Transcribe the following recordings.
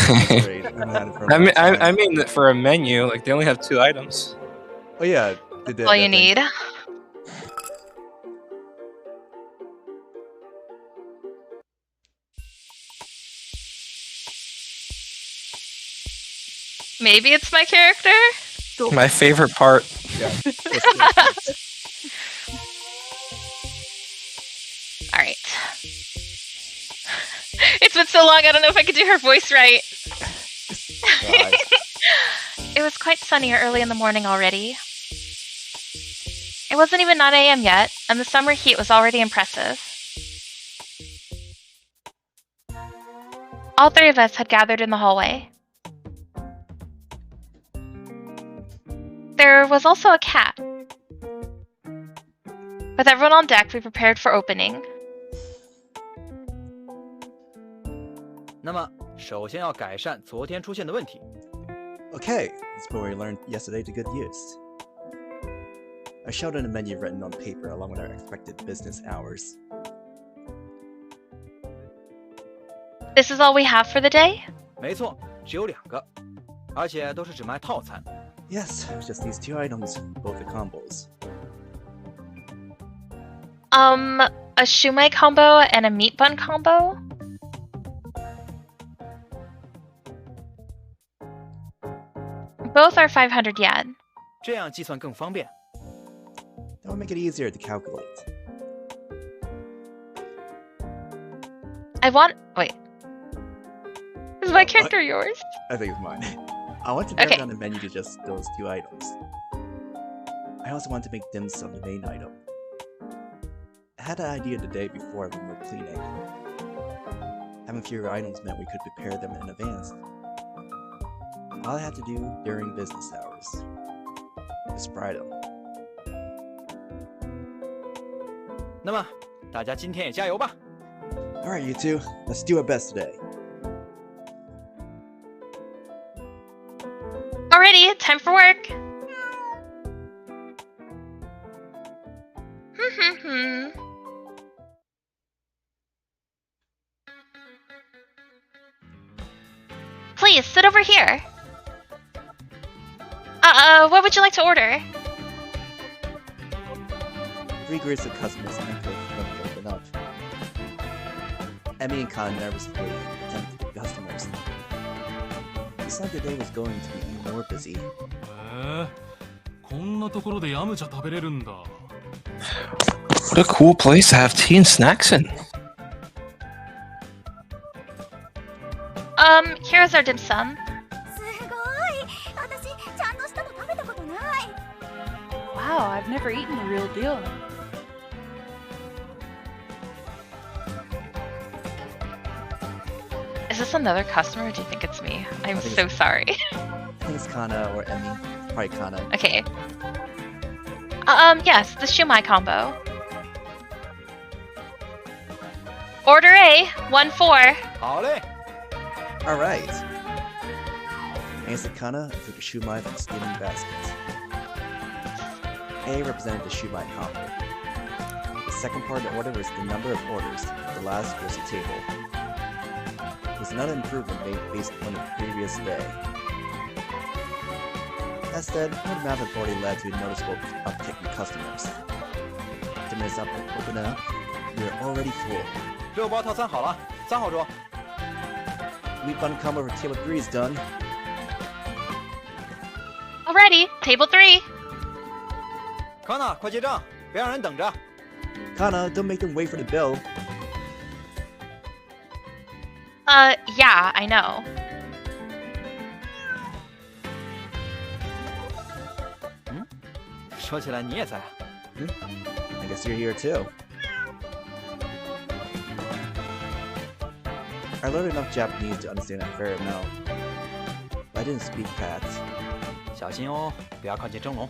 Great. I haven't had it for a long time. I mean that for a menu, like they only have 2 items. Oh yeah, they did. All you need. Maybe it's my character? My favorite part. Yeah. Alright. It's been so long, I don't know if I could do her voice right. It was quite sunny early in the morning already. It wasn't even 9 AM yet, and the summer heat was already impressive. All 3 of us had gathered in the hallway. There was also a cat. With everyone on deck, we prepared for opening. 那么，首先要改善昨天出现的问题。 Okay, this is what we learned yesterday to good use. I showed in a menu written on paper along with our expected business hours. This is all we have for the day? 没错，只有2个，而且都是只卖套餐。 Yes, just these 2 items, both the combos. A shumai combo and a meat bun combo? Both are 500 yen. 这样计算更方便。 That would make it easier to calculate. Wait. Is my character yours? I think it's mine. I want to narrow Okay. down the menu to just those 2 items. I also want to make dim sum the main item. I had an idea the day before when we were cleaning. Having fewer items meant we could prepare them in advance. All I had to do during business hours is fry them. 那么，大家今天也加油吧！ Alright, you two, let's do our best today. Alrighty, time for work. Please, sit over here. What would you like to order? 3 groups of customers and could open up. Emmy and Kanna nervously attempted to be customers. It seemed the day was going to be even more busy. こんなところでヤムチャ食べれるんだ。 What a cool place to have tea and snacks in. Here's our dim sum. Wow, I've never eaten the real deal. Is this another customer or do you think it's me? I'm I think so it's- sorry. I think it's Kanna or Emmy. Probably Kanna. Okay. Yes, the shumai combo. Order A, 1-4. 好嘞， Alright. Answered Kanna and took a shumai from the steaming basket. A represented the shumai combo. The second part of the order was the number of orders. The last was the table. It was another improvement made based on the previous day. That said, word of mouth had already led to a noticeable uptick in customers. 10 minutes up and open up, we were already full. 6包套餐好了，3号桌。 Meat bun combo for table 3 is done. Alrighty, table 3. 康纳，快结账，别让人等着。 Kanna, don't make them wait for the bill. Yeah, I know. 说起来你也在啊。 I guess you're here too. I learned enough Japanese to understand a fair amount. But I didn't speak Pat. 小心哦，不要靠近蒸笼。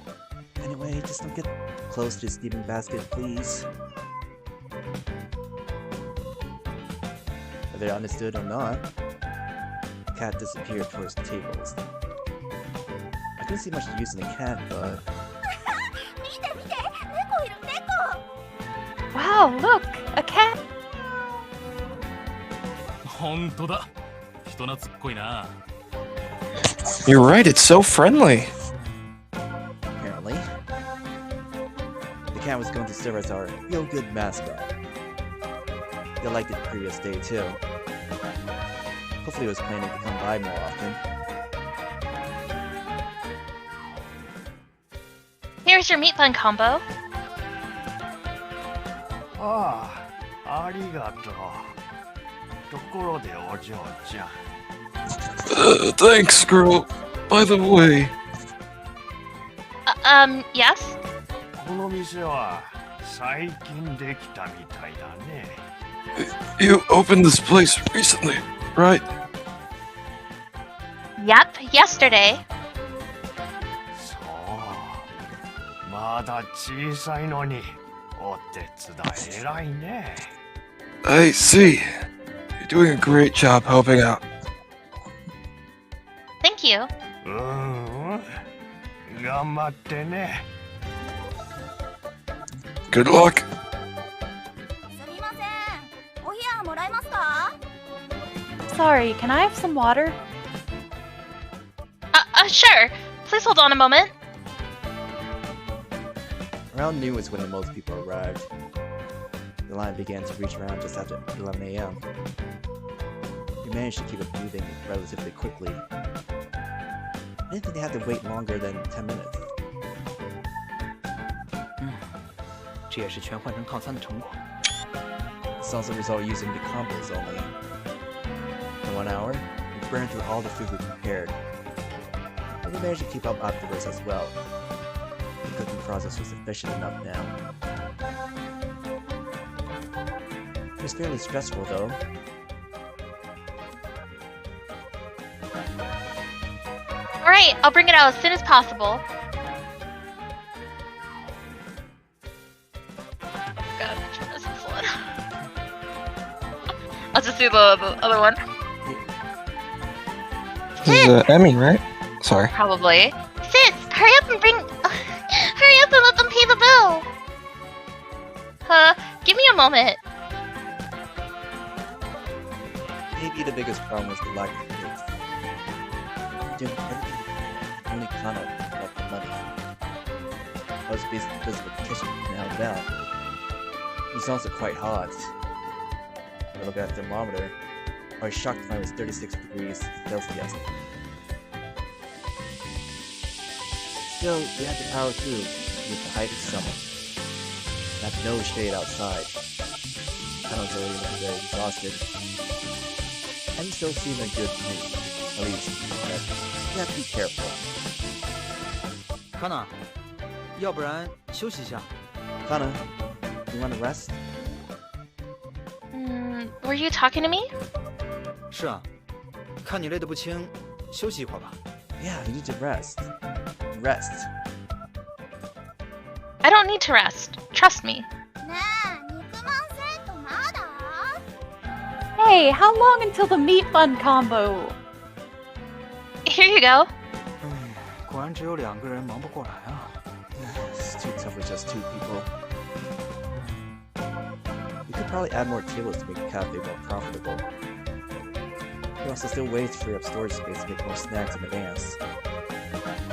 Anyway, just don't get close to the steaming basket, please. Whether I understood or not, the cat disappeared towards the tables. I couldn't see much use in the cat, but Wow, look, a cat. ほんとだ。人懐っこいな。 You're right, it's so friendly. Apparently. The cat was going to serve as our feel-good mascot. They liked it the previous day, too. Hopefully it was planning to come by more often. Here's your meat bun combo. ああ、ありがとう。ところでお嬢ちゃん。Thanks, girl. By the way, Yes? この店は最近できたみたいだね。you opened this place recently, right? Yep, yesterday. そう。まだ小さいのにお手伝い偉いね。I see. You're doing a great job helping out. Thank you. 頑張ってね。Good luck. すみません。お冷やもらえますか？ Sorry, can I have some water? Sure. Please hold on a moment. Around noon was when the most people arrived. The line began to reach around just after 11 a.m. We managed to keep it moving relatively quickly. I didn't think they had to wait longer than 10 minutes. 这也是全换成套餐的成果。 This also result using the combos only. In 1 hour, we burned through all the food we prepared. But we managed to keep up afterwards as well. The cooking process was efficient enough now. It was fairly stressful though. Alright, I'll bring it out as soon as possible. God, which one is this one? I'll just do the other one. This is Emmy, right? Sorry. Probably. Sis, hurry up and hurry up and let them pay the bill! Give me a moment. Maybe the biggest problem was the lack of kids. Doing everything, only Kanna left the money. I was basically busy with the kitchen now and down. It was also quite hot. When I looked at the thermometer, I was shocked to find it was 36 degrees Celsius. Still, we had to power through with the height of summer. I had no shade outside. I was already looking very exhausted. And he still seemed in good mood. At least, but you have to be careful. Kanna，要不然休息一下。 Kanna, you want to rest? Were you talking to me? 是啊，看你累得不轻，休息一会儿吧。 Yeah, you need to rest. Rest. I don't need to rest. Trust me. ねえ、肉まんセットまだ？ Hey, how long until the meat bun combo? Here you go. 果然只有2个人忙不过来啊。 It's too tough with just 2 people. We could probably add more tables to make the cafe more profitable. There are also still ways to free up storage space to make more snacks in advance.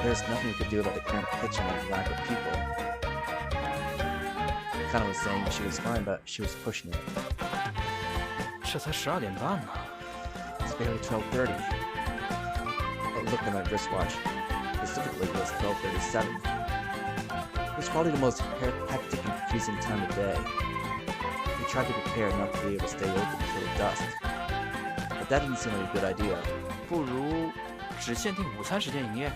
There's nothing we could do about the current kitchen and the lack of people. Kanna was saying she was fine, but she was pushing it. 这才12点半呢。 It's barely 12:30. I looked at my wristwatch. Specifically, it was 12:37. It was probably the most hectic and confusing time of day. We tried to prepare enough to be able to stay open until dusk. But that didn't seem like a good idea. 不如只限定午餐时间营业。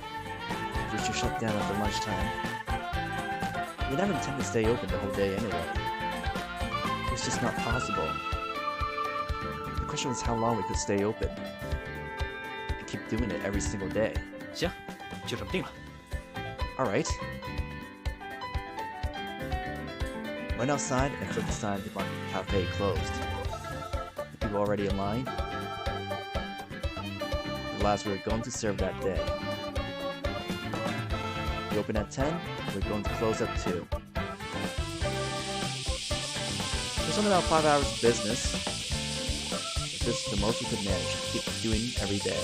We should shut down after lunchtime. We never intend to stay open the whole day anyway. It's just not possible. The question was how long we could stay open. And keep doing it every single day. 行，就这么定了。 Alright. Went outside and flipped the sign to mark the cafe closed. The people already in line. The last we were going to serve that day. We open at 10, we're going to close at 2. There's only about 5 hours of business. But this is the most we could manage to keep doing every day.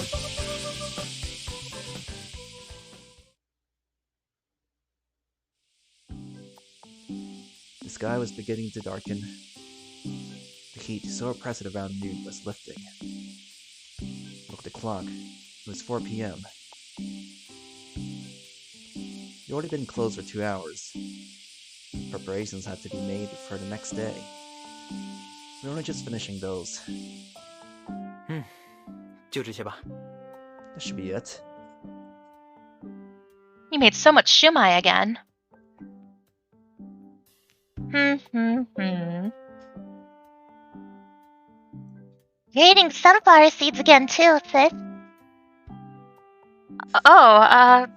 The sky was beginning to darken. The heat, so oppressive around noon, was lifting. Looked at the clock. It was 4 p.m. We'd already been closed for 2 hours. Preparations had to be made for the next day. We were only just finishing those. 就这些吧。 That should be it. You made so much shumai again. You're eating sunflower seeds again too, sis. I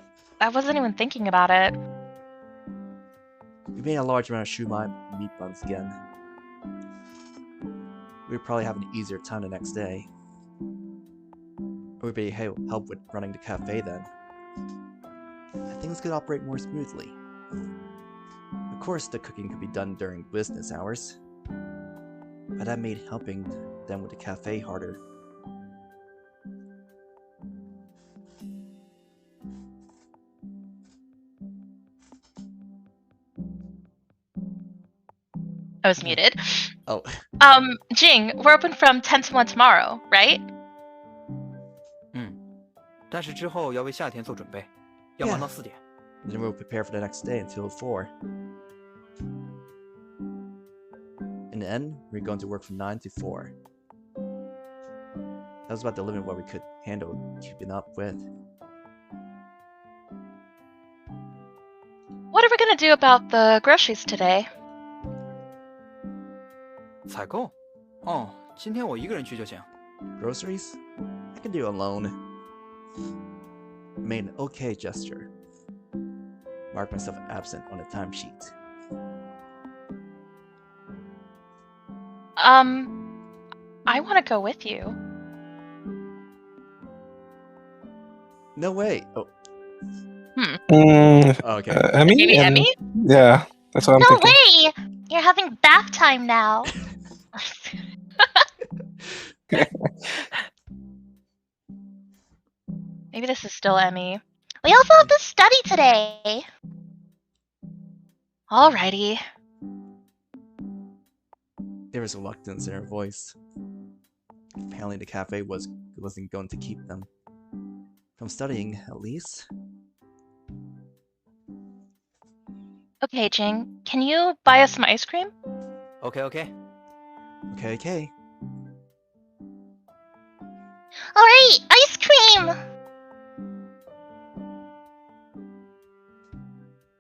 wasn't even thinking about it. We made a large amount of shumai meat buns again. We'd probably have an easier time the next day. Everybody help with running the cafe then. Things could operate more smoothly. Of course, the cooking could be done during business hours, but that made helping them with the cafe harder. I was muted. Oh. Jing, we're open from 10 to 1 tomorrow, right? 但是之后要为夏天做准备，要忙到4点。 Then we'll prepare for the next day until 4. In the end, we're going to work from 9 to 4. That was about the limit what we could handle keeping up with. What are we gonna do about the groceries today? 采购？哦，今天我一个人去就行。 Groceries? I can do alone. I made an okay gesture. Marked myself absent on the timesheet. I want to go with you. No way. Oh. Okay. Emmy? Maybe Emmy? Yeah, that's what I'm No thinking. way! You're having bath time now. Maybe this is still Emmy. We also have to study today. Alrighty. There was reluctance in her voice. Apparently the cafe wasn't going to keep them from studying, at least. Okay, Jing, can you buy us some ice cream? OK。 Okay. Alright, ice cream!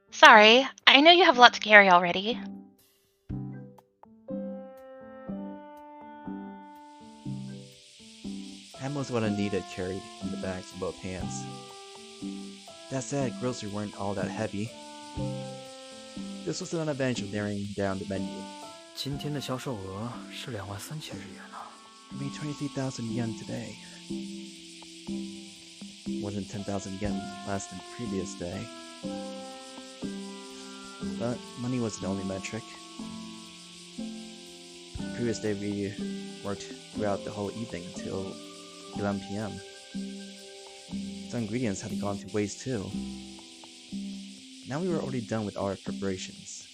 Sorry, I know you have a lot to carry already. I had most of what I needed carried in the bags in both hands. That said, groceries weren't all that heavy. This was an advantage of narrowing down the menu. 今天的销售额是23000日元呢。 I made 23,000 yen today. More than 10,000 yen less than the previous day. But money wasn't the only metric. The previous day we worked throughout the whole evening until 11 p.m. Some ingredients had gone to waste too. Now we were already done with our preparations.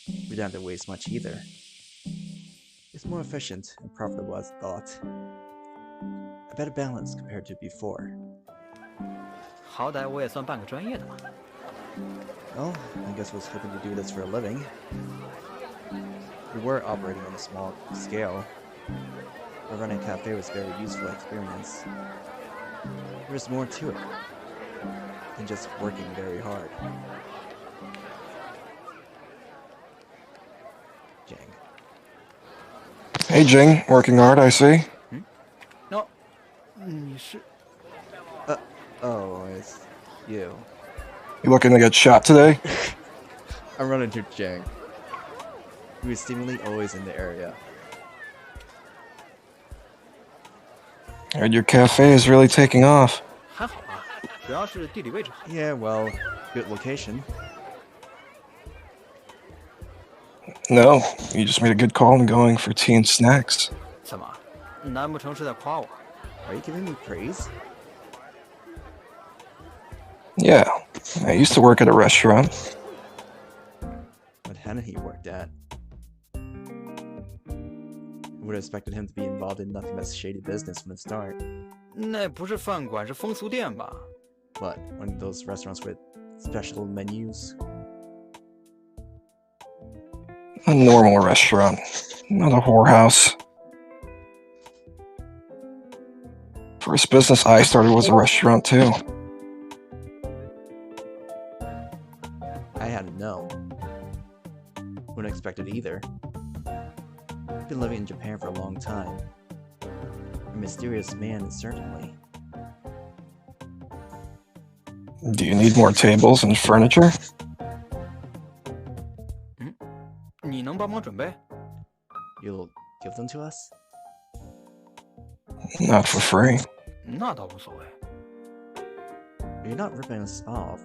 We didn't have to waste much either. It's more efficient and profitable as thought. A better balance compared to before. 好歹我也算半个专业的嘛。 Well, I guess I was hoping to do this for a living. We were operating on a small scale, but running a cafe was a very useful experience. There was more to it than just working very hard. Jiang. Hey, Jing, working hard, I see. No，你是？ Oh, it's you. You looking to get shot today? I'm running to Jiang. He was seemingly always in the area. Heard your cafe is really taking off. 还好吧，主要是地理位置好。 Yeah, well, good location. No, you just made a good call in going for tea and snacks. 怎么？难不成是在夸我？ Are you giving me praise? Yeah, I used to work at a restaurant. What Hannah he worked at. I would have expected him to be involved in nothing but shady business from the start. 那不是饭馆，是风俗店吧？ What, one of those restaurants with special menus? A normal restaurant, not a whorehouse. First business I started was a restaurant too. I hadn't known. Wouldn't expect it either. I've been living in Japan for a long time. A mysterious man, certainly. Do you need more tables and furniture? 你能帮忙准备？ You'll give them to us? Not for free. 那倒无所谓。 You're not ripping us off.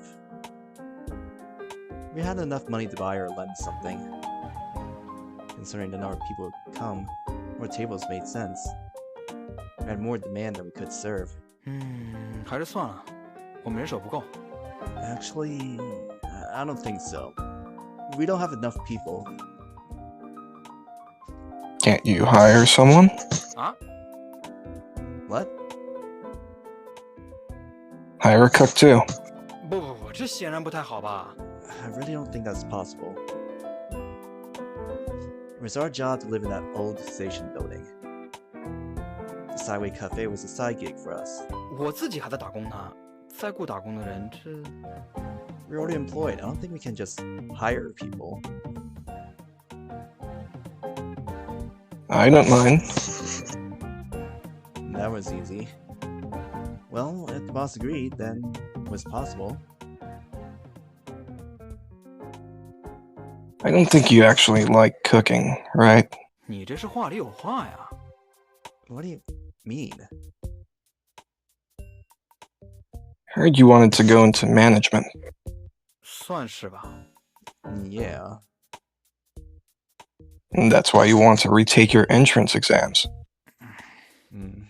We had enough money to buy or lend something. Considering the number of people who come, more tables made sense. We had more demand than we could serve. 还是算了，我们人手不够。 Actually, I don't think so. We don't have enough people. Can't you hire someone? 啊？ What? Hire a cook too. 不，这显然不太好吧？ I really don't think that's possible. It was our job to live in that old station building. The Sideway Cafe was a side gig for us. 我自己还在打工呢，再雇打工的人，这 We're already employed. I don't think we can just hire people. I don't mind. That was easy. Well, if the boss agreed, then it was possible. I don't think you actually like cooking, right? 你这是话里有话呀。 What do you mean? Heard you wanted to go into management. 算是吧。 Yeah. And that's why you want to retake your entrance exams. Hmm.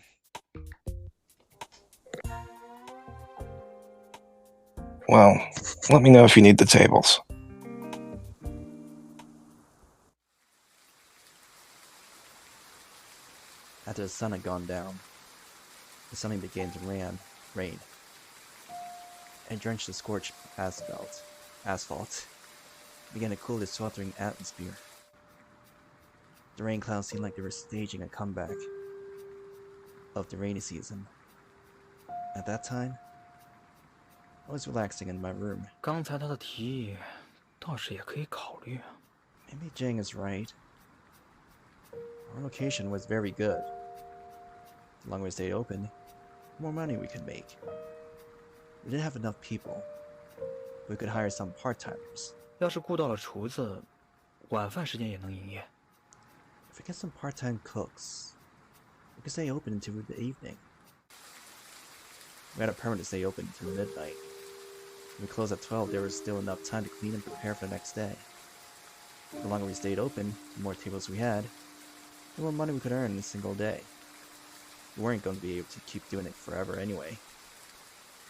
Well, let me know if you need the tables. After the sun had gone down, the sun began to rain. It drenched the scorched asphalt, began to cool the sweltering atmosphere. The rain clouds seemed like they were staging a comeback of the rainy season. At that time, I was relaxing in my room. 刚才他的提议，倒是也可以考虑。 Maybe Jiang is right. Our location was very good. The longer we stayed open, the more money we could make. We didn't have enough people. We could hire some part-timers. 要是雇到了厨子，晚饭时间也能营业。 If we get some part-time cooks, we could stay open until the evening. We had a permit to stay open until midnight. When we closed at 12, there was still enough time to clean and prepare for the next day. The longer we stayed open, the more tables we had, the more money we could earn in a single day. We weren't going to be able to keep doing it forever anyway,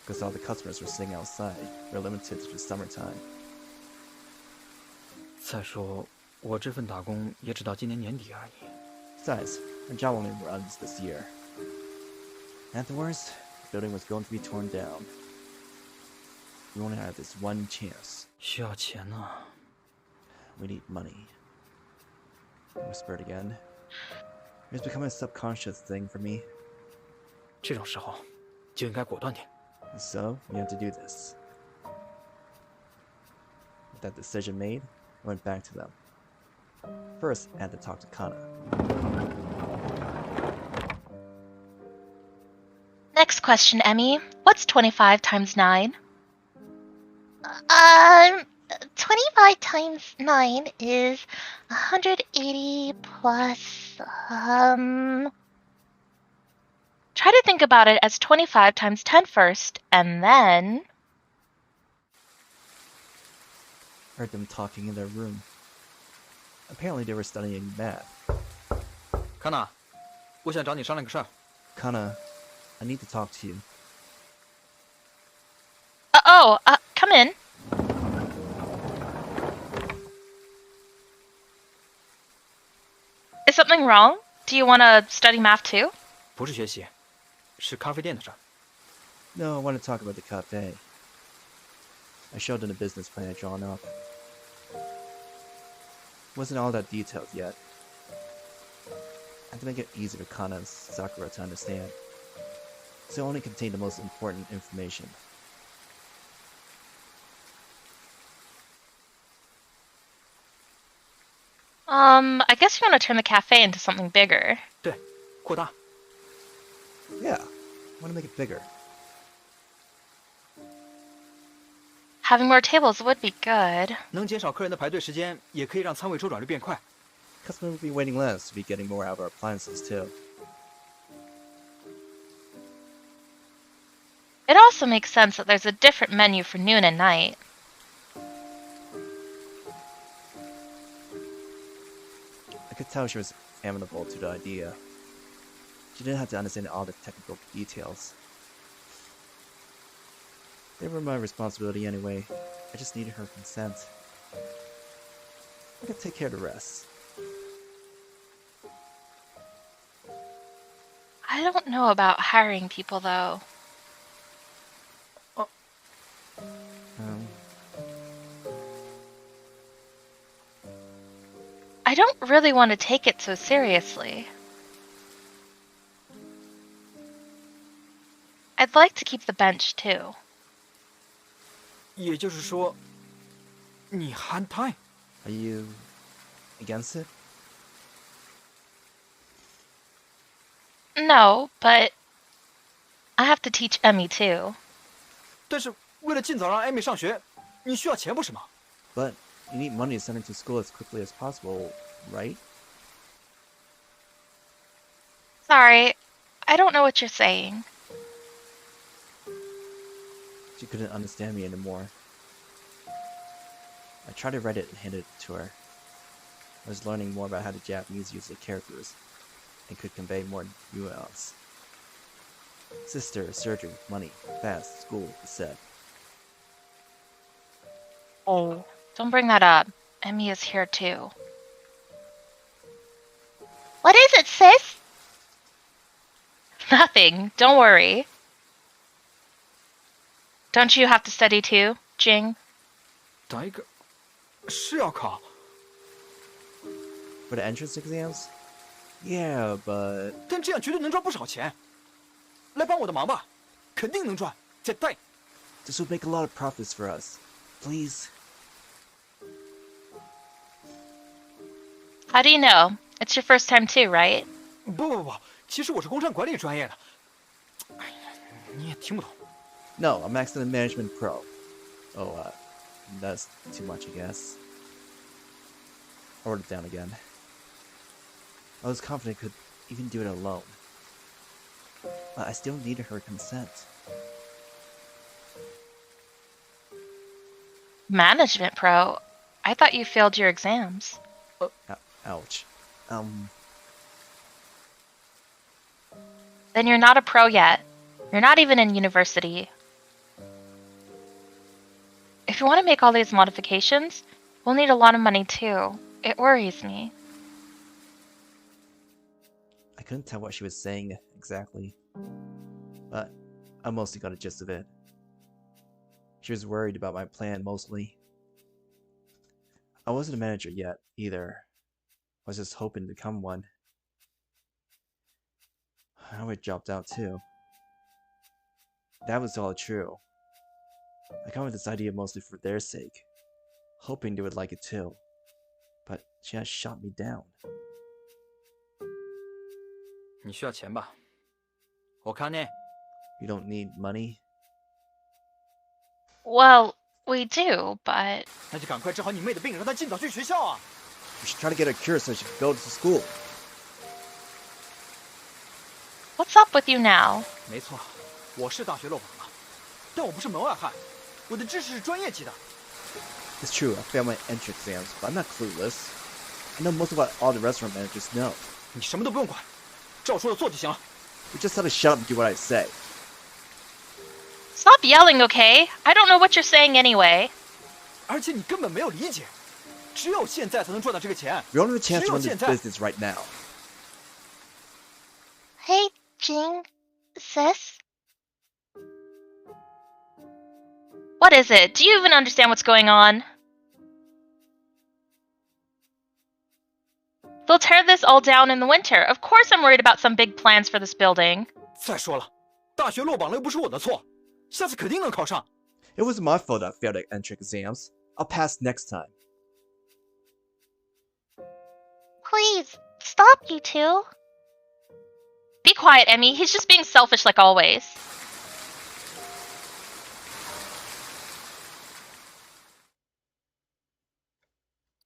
because all the customers were sitting outside. We were limited to the summertime. 再说，我这份打工也只到今年年底而已。 Besides, our job only runs this year. Afterwards, the building was going to be torn down. We only had this one chance. 需要钱呢。 We need money. I whispered again. It was becoming a subconscious thing for me. 这种时候，就应该果断点。 So, we had to do this. With that decision made, I went back to them. First, I had to talk to Kanna. Next question, Emmy. What's 25 times 9? 25 times 9 is 180 plus, Try to think about it as 25 times 10 first, and then... Heard them talking in their room. Apparently they were studying math. Kanna，我想找你商量个事儿。Kanna, I need to talk to you. Come in. Is something wrong? Do you want to study math too? 不是学习，是咖啡店的事儿。No, I want to talk about the cafe. I showed them the business plan I'd drawn up. Wasn't all that detailed yet. I had to make it easy for Kanna and Sakura to understand. So it only contained the most important information. I guess you want to turn the cafe into something bigger. 对，扩大。Yeah, I want to make it bigger. Having more tables would be good. 能减少客人的排队时间，也可以让仓位周转率变快。Customers will be waiting less to be getting more out of our appliances too. It also makes sense that there's a different menu for noon and night. I could tell she was amenable to the idea. She didn't have to understand all the technical details. They were my responsibility anyway. I just needed her consent. I could take care of the rest. I don't know about hiring people though. I don't really want to take it so seriously. I'd like to keep the bench too. 也就是说，你憨态？ Are you against it? No, but I have to teach Emmy too. 但是为了尽早让艾米上学，你需要钱不是吗？ But you need money to send her to school as quickly as possible, right? Sorry, I don't know what you're saying. She couldn't understand me anymore. I tried to write it and hand it to her. I was learning more about how the Japanese use their characters and could convey more nuance. Sister, surgery, money, fast, school, he said. Oh, don't bring that up. Emmy is here too. What is it, sis? Nothing, don't worry. Don't you have to study too, Jiang? 答一个，是要考。 For the entrance exams? Yeah, but... 但这样绝对能赚不少钱。来帮我的忙吧，肯定能赚，絶対。 This would make a lot of profits for us. Please? How do you know? It's your first time too, right? 不，其实我是工商管理专业的。哎呀，你也听不懂。 No, I'm accident management pro. Oh, that's too much, I guess. I wrote it down again. I was confident I could even do it alone. But I still needed her consent. Management pro? I thought you failed your exams. Ouch. Then you're not a pro yet. You're not even in university. If you want to make all these modifications, we'll need a lot of money too. It worries me. I couldn't tell what she was saying exactly, but I mostly got a gist of it. She was worried about my plan mostly. I wasn't a manager yet, either. I was just hoping to become one. I would dropped out too. That was all true. I come with this idea mostly for their sake, hoping they would like it too. But she has shot me down. 你需要钱吧？我看呢。 You don't need money? Well, we do, but... 那就赶快治好你妹的病，让她尽早去学校啊！ We should try to get her cured so she can go to school. What's up with you now? 没错，我是大学落榜了，但我不是门外汉，我的知识是专业级的。 It's true, I failed my entrance exams, but I'm not clueless. I know most of what all the restaurant managers know. 你什么都不用管，照说的做就行了。 You just have to shut up and do what I say. Stop yelling, okay? I don't know what you're saying anyway. 而且你根本没有理解，只有现在才能赚到这个钱。 We only have a chance to run this 只有现在。 business right now. Hey, Jiang, sis? What is it? Do you even understand what's going on? They'll tear this all down in the winter. Of course I'm worried about some big plans for this building. 再说了，大学落榜了又不是我的错，下次肯定能考上。 It wasn't my fault I failed at entrance exams. I'll pass next time. Please, stop, you two. Be quiet, Emmy. He's just being selfish like always.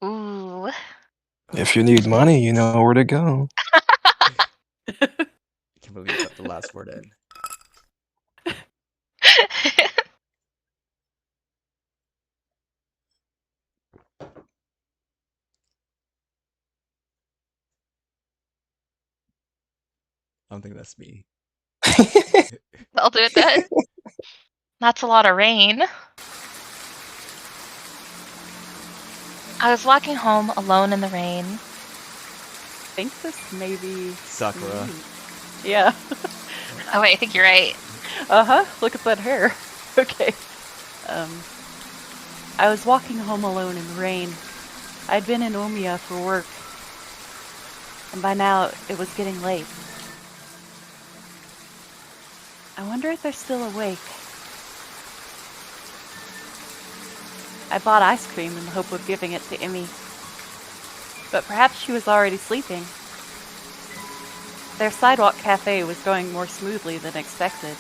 Ooh. If you need money, you know where to go. I can't believe I got the last word in. I don't think that's me. I'll do it then. That's a lot of rain. I was walking home alone in the rain. I think this may be Sakura. Yeah. Oh wait, I think you're right. Uh-huh. Look at that hair. Okay. I was walking home alone in the rain. I'd been in Omiya for work. And by now, it was getting late. I wonder if they're still awake. I bought ice cream in the hope of giving it to Emmy. But perhaps she was already sleeping. Their sidewalk cafe was going more smoothly than expected.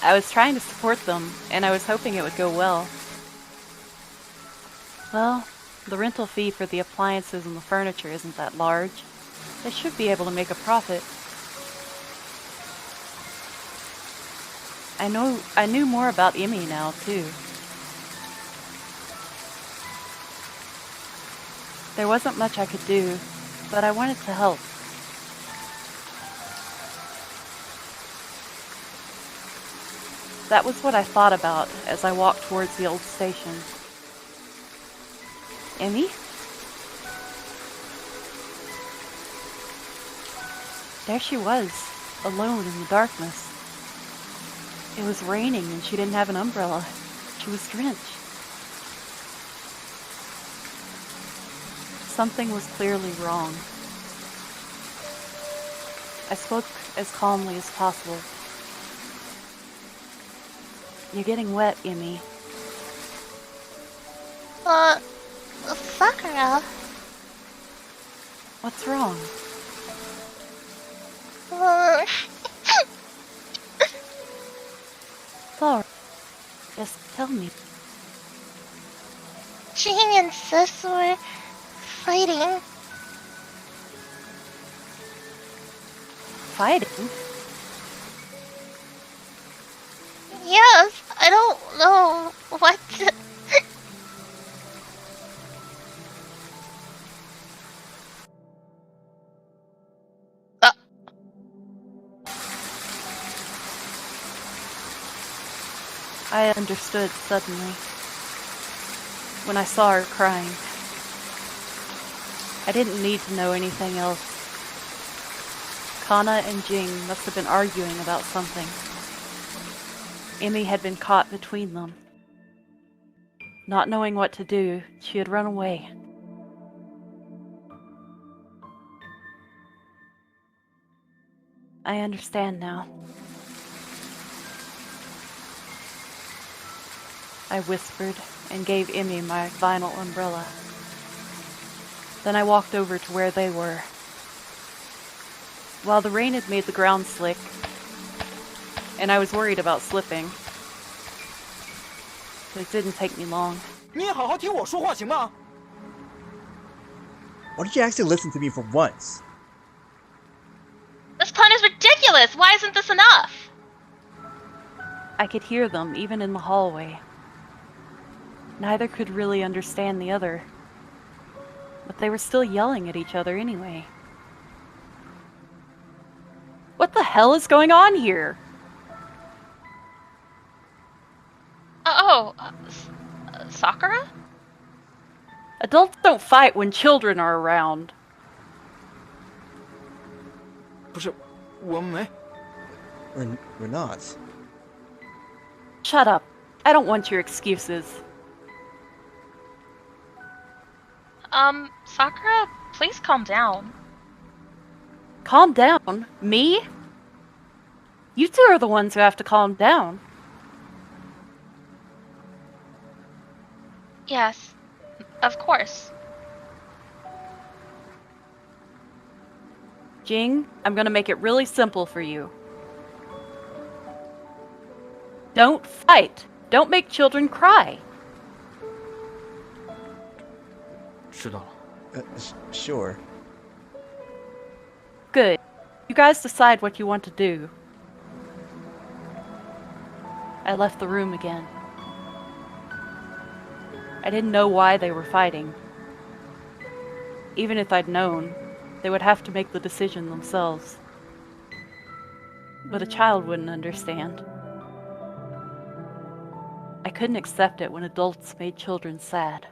I was trying to support them, and I was hoping it would go well. Well, the rental fee for the appliances and the furniture isn't that large. They should be able to make a profit. I knew more about Emmy now, too. There wasn't much I could do, but I wanted to help. That was what I thought about as I walked towards the old station. Emmy? There she was, alone in the darkness. It was raining and she didn't have an umbrella. She was drenched. Something was clearly wrong. I spoke as calmly as possible. You're getting wet, Emmy. Sakura? What's wrong? Sorry. Just tell me. Jiang and sis were fighting. Fighting? Yes, I don't know what to... I understood suddenly when I saw her crying. I didn't need to know anything else. Kanna and Jiang must have been arguing about something. Emmy had been caught between them. Not knowing what to do, she had run away. I understand now. I whispered and gave Emmy my vinyl umbrella. Then I walked over to where they were. While the rain had made the ground slick, and I was worried about slipping, it didn't take me long. 你也好好听我说话行吗？ Why don't you actually listen to me for once? This plan is ridiculous! Why isn't this enough? I could hear them even in the hallway. Neither could really understand the other, but they were still yelling at each other anyway. What the hell is going on here? Sakura? Adults don't fight when children are around. 不是，我们没。 We're not. Shut up. I don't want your excuses. Sakura, please calm down. Calm down? Me? You two are the ones who have to calm down. Yes, of course. Jing, I'm gonna make it really simple for you. Don't fight. Don't make children cry. 知道了。 Sure. Good. You guys decide what you want to do. I left the room again. I didn't know why they were fighting. Even if I'd known, they would have to make the decision themselves. But a child wouldn't understand. I couldn't accept it when adults made children sad.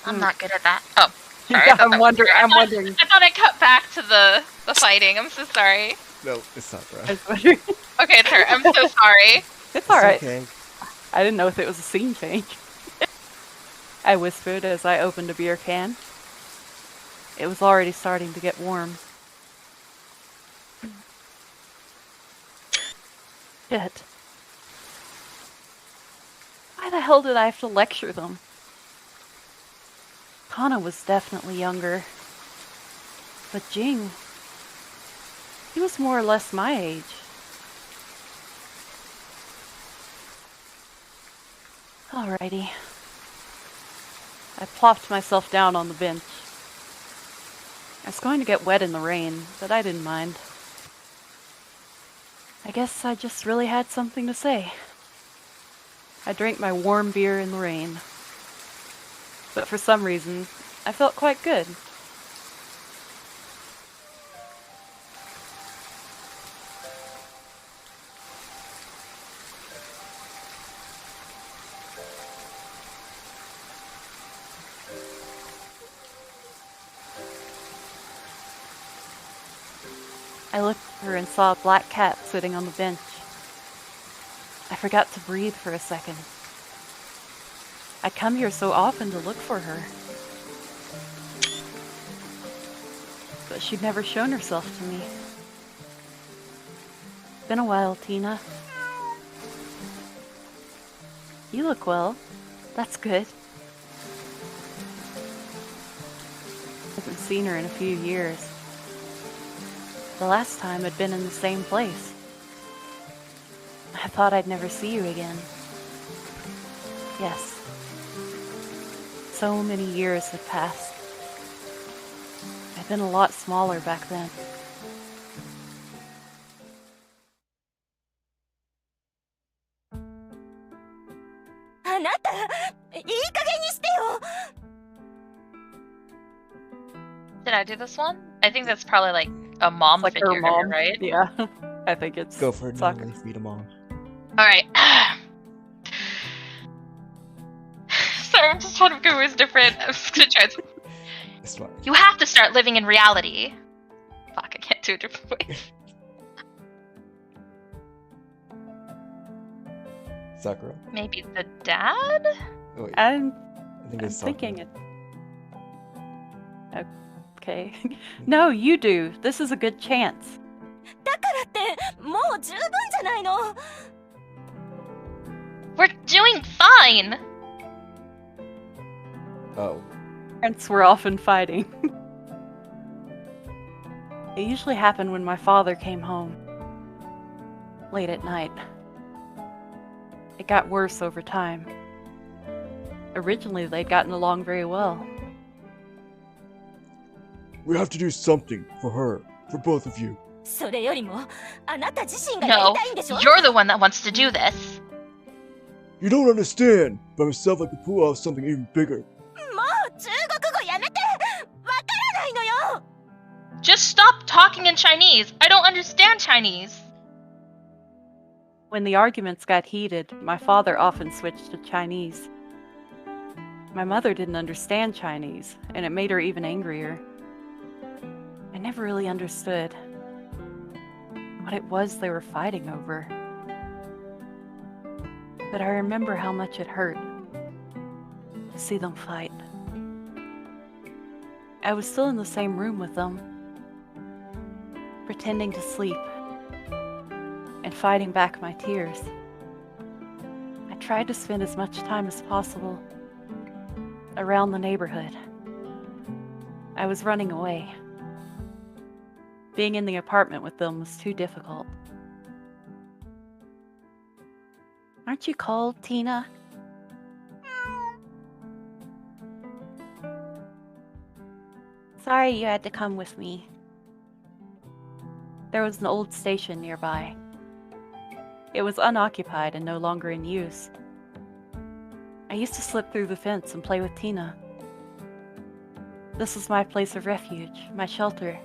I'm not good at that. Oh, sorry. Yeah, I'm wondering. I thought I cut back to the fighting. I'm so sorry. No, it's not, bro. I was wondering. Okay, it's her. I'm so sorry. It's alright. Okay. I didn't know if it was a scene change. I whispered as I opened a beer can. It was already starting to get warm. Shit. Why the hell did I have to lecture them? Kanna was definitely younger. But Jing... he was more or less my age. Alrighty. I plopped myself down on the bench. I was going to get wet in the rain, but I didn't mind. I guess I just really had something to say. I drank my warm beer in the rain. But for some reason, I felt quite good. I looked at her and saw a black cat sitting on the bench. I forgot to breathe for a second. I'd come here so often to look for her. But she'd never shown herself to me. Been a while, Tina. You look well. That's good. Haven't seen her in a few years. The last time I'd been in the same place. I thought I'd never see you again. Yes. So many years had passed. I'd been a lot smaller back then. Did I do this one? I think that's probably like a mom Like figure her mom, here, right? Yeah. I think it's Go for it, Sakura. Natalie. Feed them all. Alright. Sorry, I'm just trying to go is different. I'm just gonna try to... It's fine. You have to start living in reality. Fuck, I can't do a different way. Sakura. Maybe the dad? Oh, wait. I'm I think it's thinking Sakura. it. Okay. No, you do. This is a good chance. だからってもう十分じゃないの。 We're doing fine! Oh. Parents were often fighting. It usually happened when my father came home. Late at night. It got worse over time. Originally, they'd gotten along very well. We have to do something for her. For both of you. それよりもあなた自身がやり No, たいんでしょ。 you're the one that wants to do this. You don't understand. By myself, I could pull off something even bigger. もう中国語やめて。わからないのよ。 Just stop talking in Chinese. I don't understand Chinese. When the arguments got heated, my father often switched to Chinese. My mother didn't understand Chinese, and it made her even angrier. I never really understood what it was they were fighting over. But I remember how much it hurt to see them fight. I was still in the same room with them, pretending to sleep and fighting back my tears. I tried to spend as much time as possible around the neighborhood. I was running away. Being in the apartment with them was too difficult. Aren't you cold, Tina? Sorry you had to come with me. There was an old station nearby. It was unoccupied and no longer in use. I used to slip through the fence and play with Tina. This was my place of refuge, my shelter.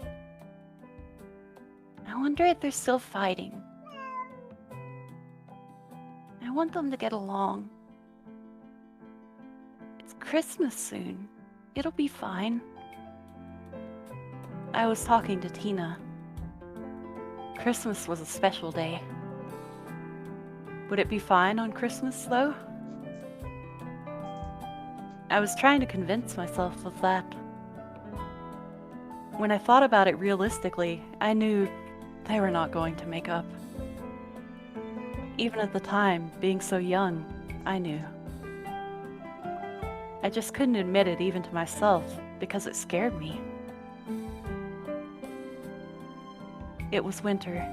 I wonder if they're still fighting. I want them to get along. It's Christmas soon. It'll be fine. I was talking to Tina. Christmas was a special day. Would it be fine on Christmas, though? I was trying to convince myself of that. When I thought about it realistically, I knew they were not going to make up. Even at the time, being so young, I knew. I just couldn't admit it even to myself because it scared me. It was winter,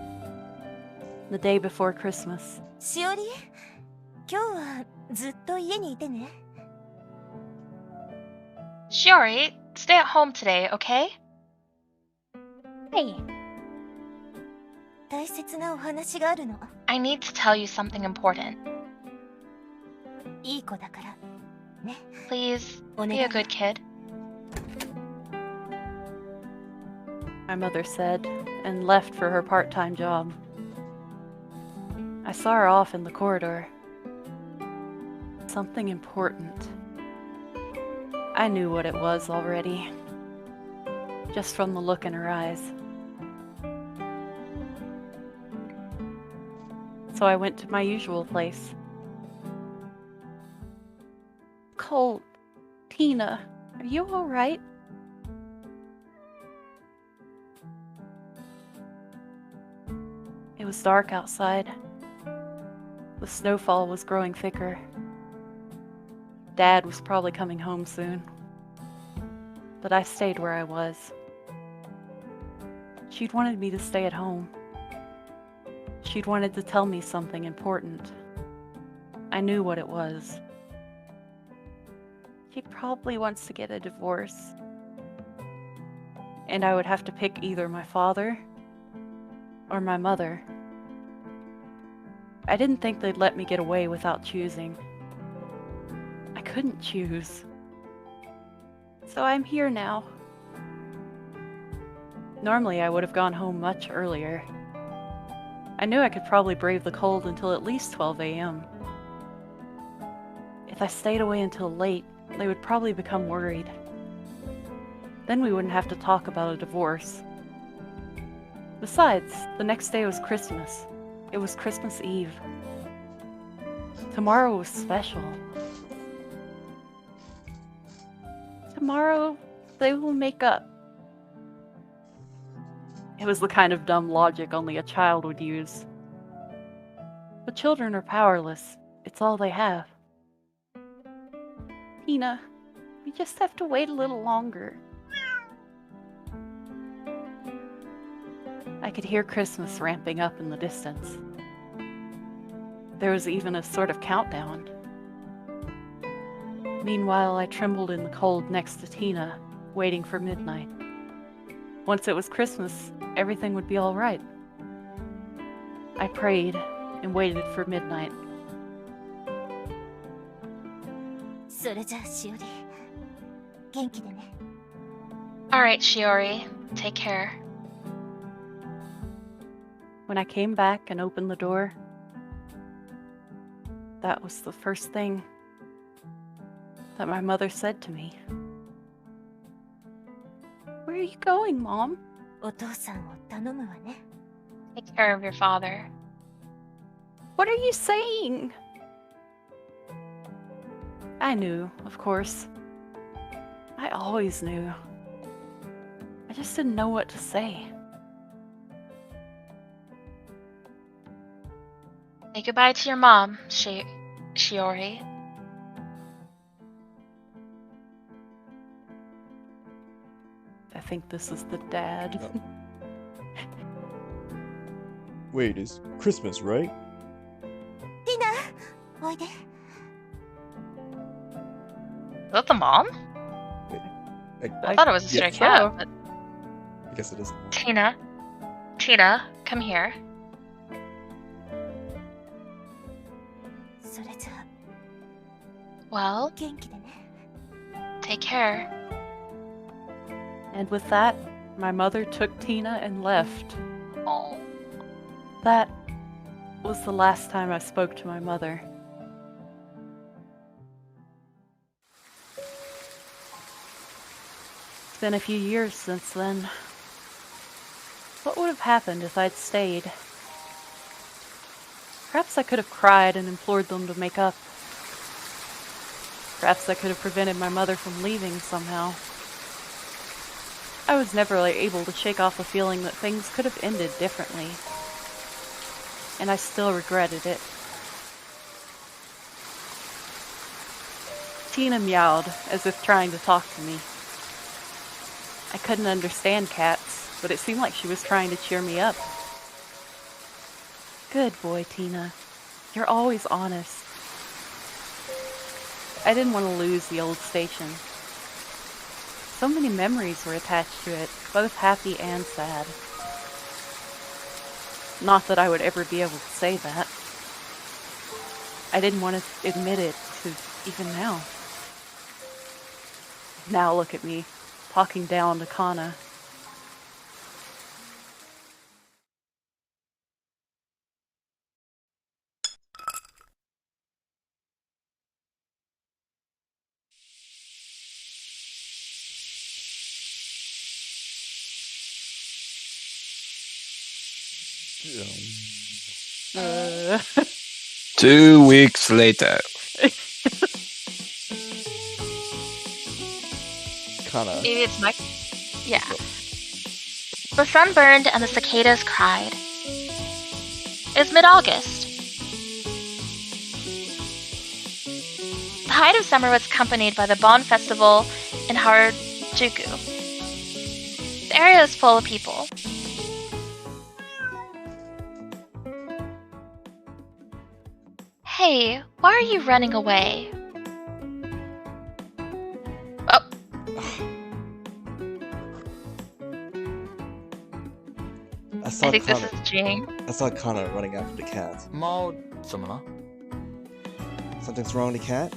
the day before Christmas. しおり、今日はずっと家にいてね。 Shiori, stay at home today, okay? Hey, 大切なお話があるの。 I need to tell you something important. いい子だから。ね。 Please, お be 願 a い。 good kid. My mother said, and left for her part-time job. I saw her off in the corridor. Something important. I knew what it was already, just from the look in her eyes. So I went to my usual place. Colt, Tina, are you all right? It was dark outside. The snowfall was growing thicker. Dad was probably coming home soon. But I stayed where I was. She'd wanted me to stay at home. She'd wanted to tell me something important. I knew what it was. She probably wants to get a divorce. And I would have to pick either my father or my mother. I didn't think they'd let me get away without choosing. I couldn't choose. So I'm here now. Normally I would have gone home much earlier. I knew I could probably brave the cold until at least 12 a.m. If I stayed away until late, they would probably become worried. Then we wouldn't have to talk about a divorce. Besides, the next day was Christmas. It was Christmas Eve. Tomorrow was special. Tomorrow, they will make up. It was the kind of dumb logic only a child would use. But children are powerless. It's all they have. Tina, we just have to wait a little longer. I could hear Christmas ramping up in the distance. There was even a sort of countdown. Meanwhile, I trembled in the cold next to Tina, waiting for midnight. Once it was Christmas, everything would be all right. I prayed and waited for midnight. それじゃあしおり元気でね。 Alright, Shiori. Take care. When I came back and opened the door, that was the first thing that my mother said to me. Where are you going, Mom? お父さんを頼むわね。 Take care of your father. What are you saying? I knew, of course. I always knew. I just didn't know what to say. Say goodbye to your mom, Shiori. I think this is the dad. Wait, it's Christmas, right? ティナ、おいで。 Is that the mom? I thought it was a stray cat, but... I guess it is. Tina, come here. それじゃあ Well, 元気でね。 take care. And with that, my mother took Tina and left. Oh. That was the last time I spoke to my mother. It's been a few years since then. What would have happened if I'd stayed? Perhaps I could have cried and implored them to make up. Perhaps I could have prevented my mother from leaving somehow. I was never able to shake off the feeling that things could have ended differently. And I still regretted it. Tina meowed, as if trying to talk to me. I couldn't understand cats, but it seemed like she was trying to cheer me up. Good boy, Tina. You're always honest. I didn't want to lose the old station. So many memories were attached to it, both happy and sad. Not that I would ever be able to say that. I didn't want to admit it to even now. Now look at me, talking down to Kanna. Uh. 2 weeks later. Kanna. Maybe it's my... Yeah. The sun burned and the cicadas cried. It's mid-August. The height of summer was accompanied by the Bon Festival in Harajuku. The area is full of people. Hey, why are you running away? Oh. I think this is Jiang. I saw Kanna running after the cat. 猫怎么了？ Something's wrong with the cat?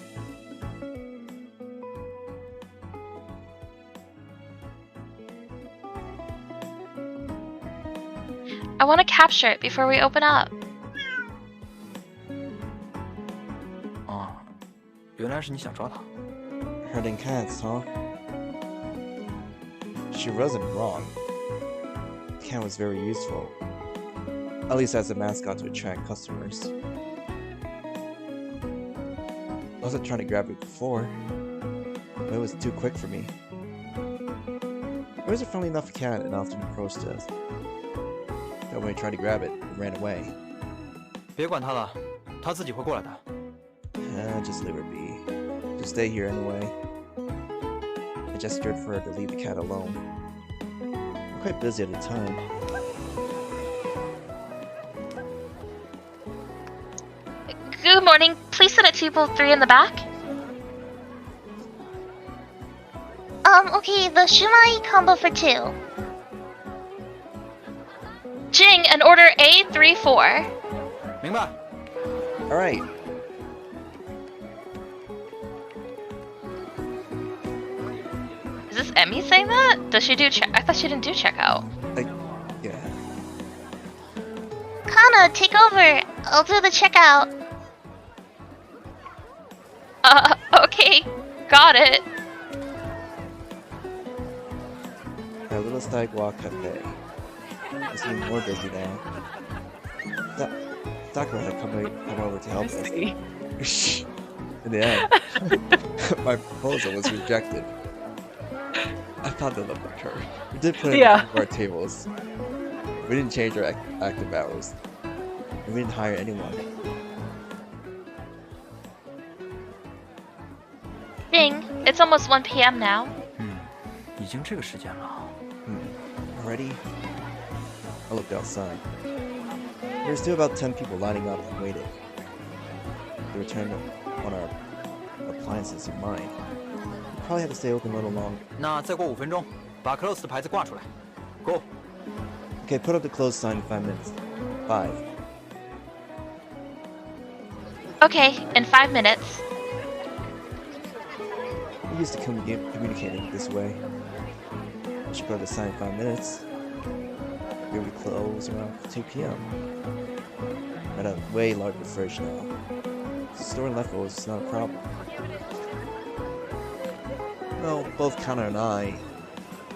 I want to capture it before we open up. 啊，原来是你想抓它。 Herding cats, huh? She wasn't wrong. The cat was very useful. At least as a mascot to attract customers. I wasn't trying to grab it before, but it was too quick for me. It was a friendly enough cat and often approached us. That when I tried to grab it, it ran away. 别管它了，它自己会过来的。 Just leave her be. Just stay here anyway. I gestured for her to leave the cat alone. I'm quite busy at the time. Good morning. Please sit at table 3 in the back. Okay, the shumai combo for 2. Jing, and order A34. 明白。 Alright. Is this Emmy saying that? Does she do I thought she didn't do checkout. Yeah. Kanna, take over. I'll do the checkout. Okay. Got it. Our little sidewalk cafe. It's even more busy now. Sakura had come over to help us. In the end, my proposal was rejected. I thought they looked like her. We did put in our tables. We didn't change our active hours. And we didn't hire anyone. Ding, it's almost 1 p.m. now. 已经这个时间了。 Already? I looked outside. There's still about 10 people lining up and waiting. The return on our appliances in mind. We probably have to stay open a little longer. 那再过5分钟，把 close 的牌子挂出来。Go。 Okay, put up the close sign in 5 minutes. 5. Okay, in 5 minutes. We used to communicate this way. We should put up the sign in 5 minutes. We would close around 2 p.m. At a way larger fridge now. Storing leftovers is not a problem. Well, both Kanna and I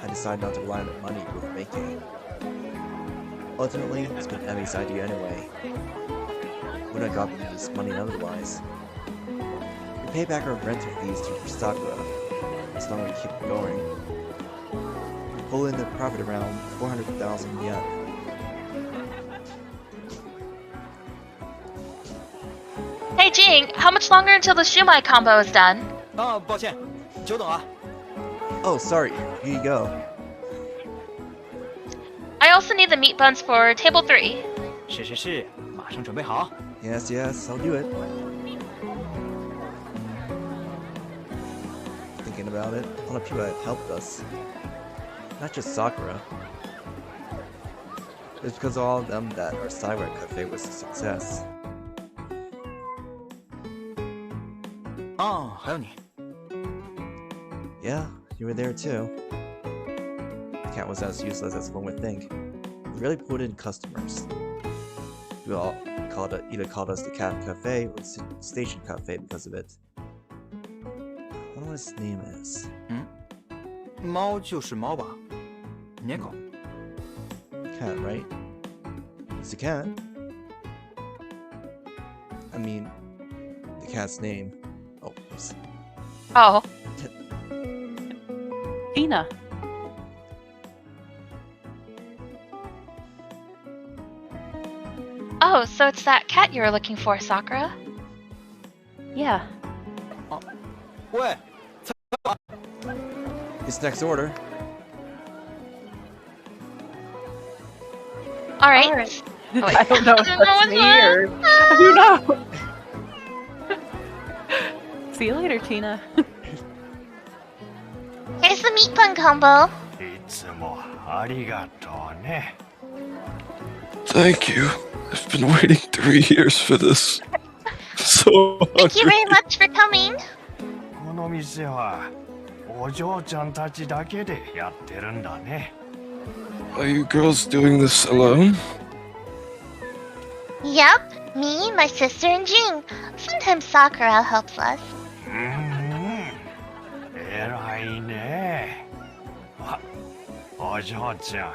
decided not to rely on the money we were making. Ultimately, it's been Emmy's idea anyway. We would have gotten this money otherwise. We pay back our rental fees to Sakura, as long as we keep it going. We pull in the profit around 400,000 yen. Hey Jiang, how much longer until the shumai combo is done? 啊，抱歉，久等了。 Oh, sorry. Here you go. I also need the meat buns for table 3. 是，马上准备好。 Yes, I'll do it. Thinking about it, a lot of people have helped us. Not just Sakura. It's because of all of them that our cyber cafe was a success. 哦，还有你。 Yeah, you were there too. The cat was as useless as one would think. We really pulled in customers. We all either called us the Cat Cafe or the Station Cafe because of it. I wonder what his name is. 猫就是猫吧，猫。 Cat, right? It's a cat. I mean, the cat's name. Oh, oops. Oh. Tina. Oh, so it's that cat you were looking for, Sakura? Yeah. 喂， It's next order. Alright. Alright. Oh, wait. I don't know if I don't know that's what's me that. or who knows. See you later, Tina. Here's the meat bun combo. いつもありがとうね。 Thank you. I've been waiting 3 years for this. So Thank you hungry. very much for coming. この店はお嬢ちゃんたちだけでやってるんだね。 Are you girls doing this alone? Yep, me, my sister, and Jiang. Sometimes Sakura helps us. 偉いね。あ、お嬢ちゃん、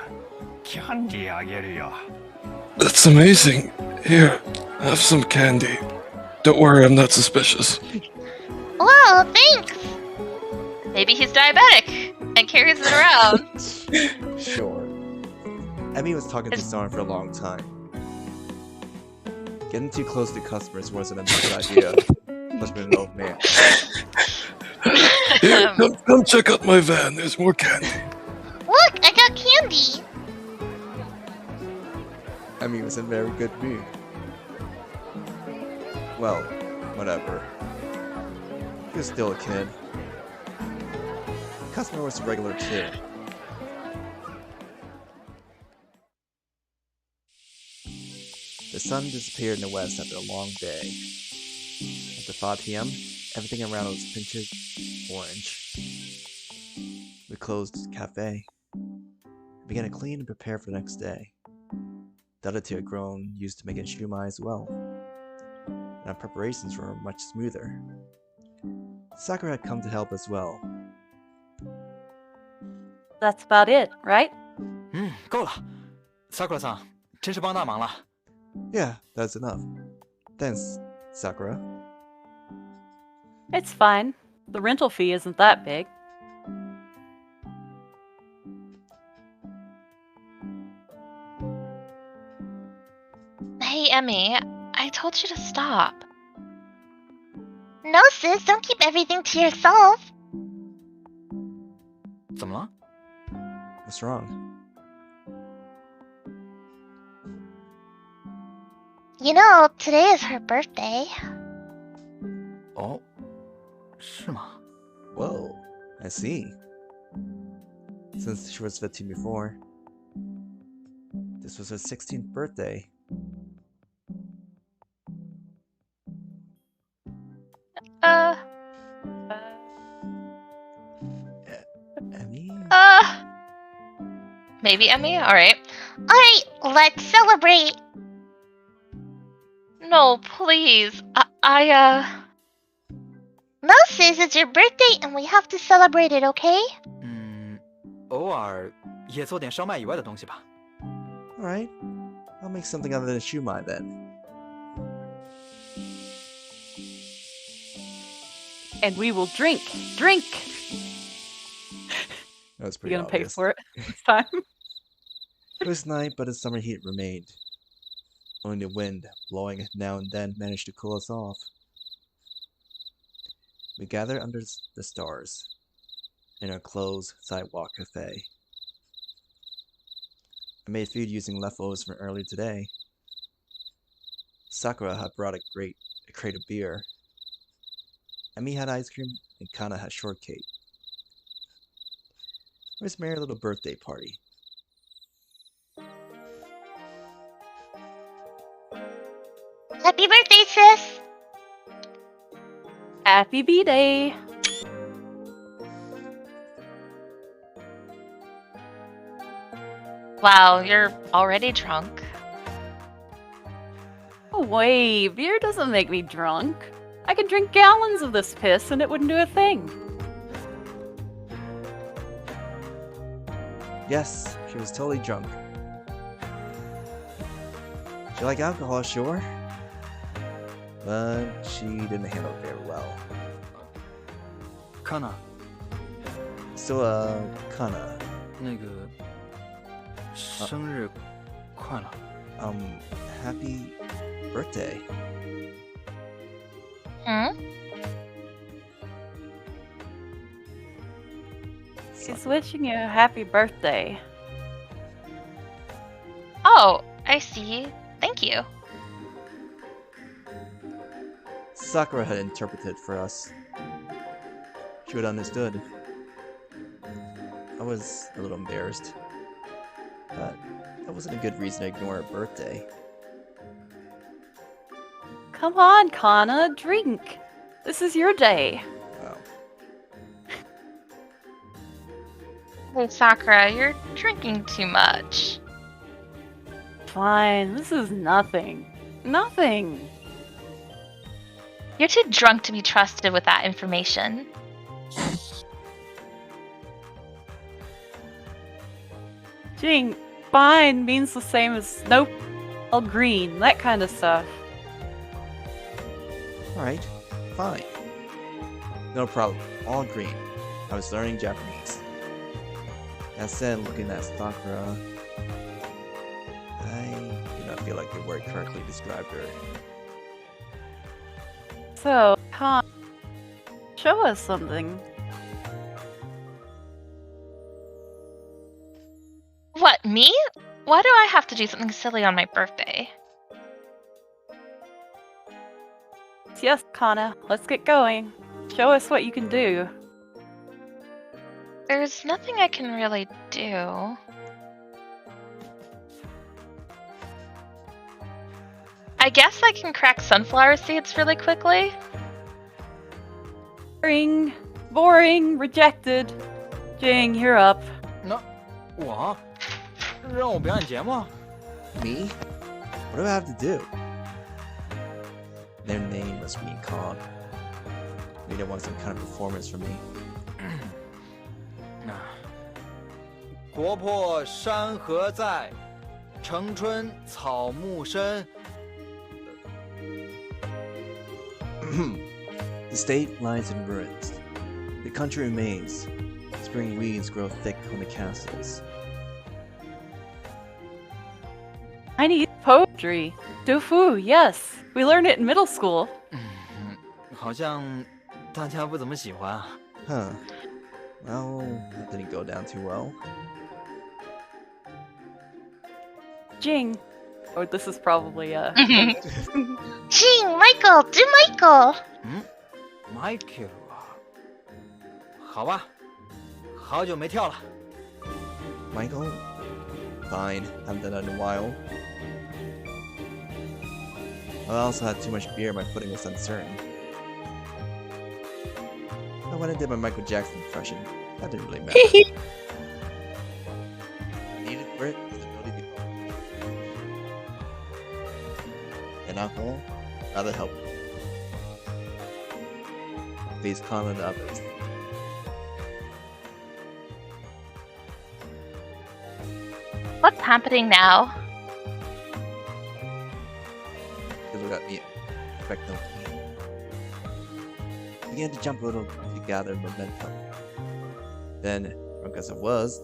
キャンディーあげるよ。 That's amazing. Here, have some candy. Don't worry, I'm not suspicious. Whoa, thanks. Maybe he's diabetic and carries it around. Sure. Emmy was talking to Sarn for a long time. Getting too close to customers wasn't a good idea, especially an old man. Here, come check out my van. There's more candy. Look, I got candy. Emmy was in a very good mood. Well, whatever. He was still a kid. The customer was a regular too. The sun disappeared in the west after a long day. After 5 p.m., everything around was painted orange. We closed cafe. I began to clean and prepare for the next day. The other two had grown used to making shumai as well, and our preparations were much smoother. Sakura had come to help as well. That's about it, right? 够了，萨库拉桑，真是帮大忙了。 Yeah, that's enough. Thanks, Sakura. It's fine. The rental fee isn't that big. Hey, Emmy, I told you to stop. No, sis, don't keep everything to yourself. 怎么了？ What's wrong? You know, today is her birthday. 哦，是吗？ Whoa, I see. Since she was 15 before, this was her 16th birthday. Emmy? Maybe Emmy? Alright. Alright, let's celebrate. No, please. No, sis, it's your birthday and we have to celebrate it, okay? 偶尔也做点烧麦以外的东西吧。 Alright, I'll make something other than shumai then. And we will drink. Drink! That was You pretty gonna pay obvious. for it this time? It was night, but the summer heat remained. Only the wind, blowing now and then, managed to cool us off. We gathered under the stars, in our closed sidewalk cafe. I made food using leftovers from earlier today. Sakura had brought a crate of beer. Emmy had ice cream, and Kanna had shortcake. It was a merry little birthday party. Happy birthday, sis! Happy B-Day! Wow, you're already drunk. Oh, wait, beer doesn't make me drunk. I could drink gallons of this piss and it wouldn't do a thing. Yes, she was totally drunk. She liked alcohol, sure, but she didn't handle it very well. Kanna， So, Kanna, 那个生日快乐。 happy birthday. Hmm? She's wishing you a happy birthday. Oh, I see. Thank you. Sakura had interpreted for us. She would have understood. I was a little embarrassed, but that wasn't a good reason to ignore her birthday. Come on, Kanna, drink. This is your day. Wow. Hey, Sakura, you're drinking too much. Fine, this is nothing. Nothing. You're too drunk to be trusted with that information. Jing, fine means the same as nope, all green, that kind of stuff. Alright, fine. No problem. All green. I was learning Japanese. That said, looking at Sakura, I do not feel like the word correctly described her. So, Kanna, show us something. What, me? Why do I have to do something silly on my birthday? Yes, Kanna, let's get going. Show us what you can do. There's nothing I can really do. I guess I can crack sunflower seeds really quickly. Boring, rejected. Jiang, you're up. 那我让我表演节目？ Me? What do I have to do? Their name must be called. Maybe they want some kind of performance from me. 国破山河在，城春草木深。 The state lies in ruins. The country remains. Spring weeds grow thick on the castles. Chinese poetry. Tofu, yes. We learned it in middle school. 好像大家不怎么喜欢啊。 Huh. Well, that didn't go down too well. Jing. Oh, this is probably Jiang, Michael, do Michael. Michael 啊，好吧，好久没跳了。 Michael? Fine. Haven't done that in a while. I also had too much beer, my footing was uncertain. But when I did my Michael Jackson impression, that didn't really matter. Needed for it was the ability to and alcohol rather help. Face Kanna to others. What's happening now? Because we got me effective. Began to jump a little to gather momentum. Then, drunk as I was,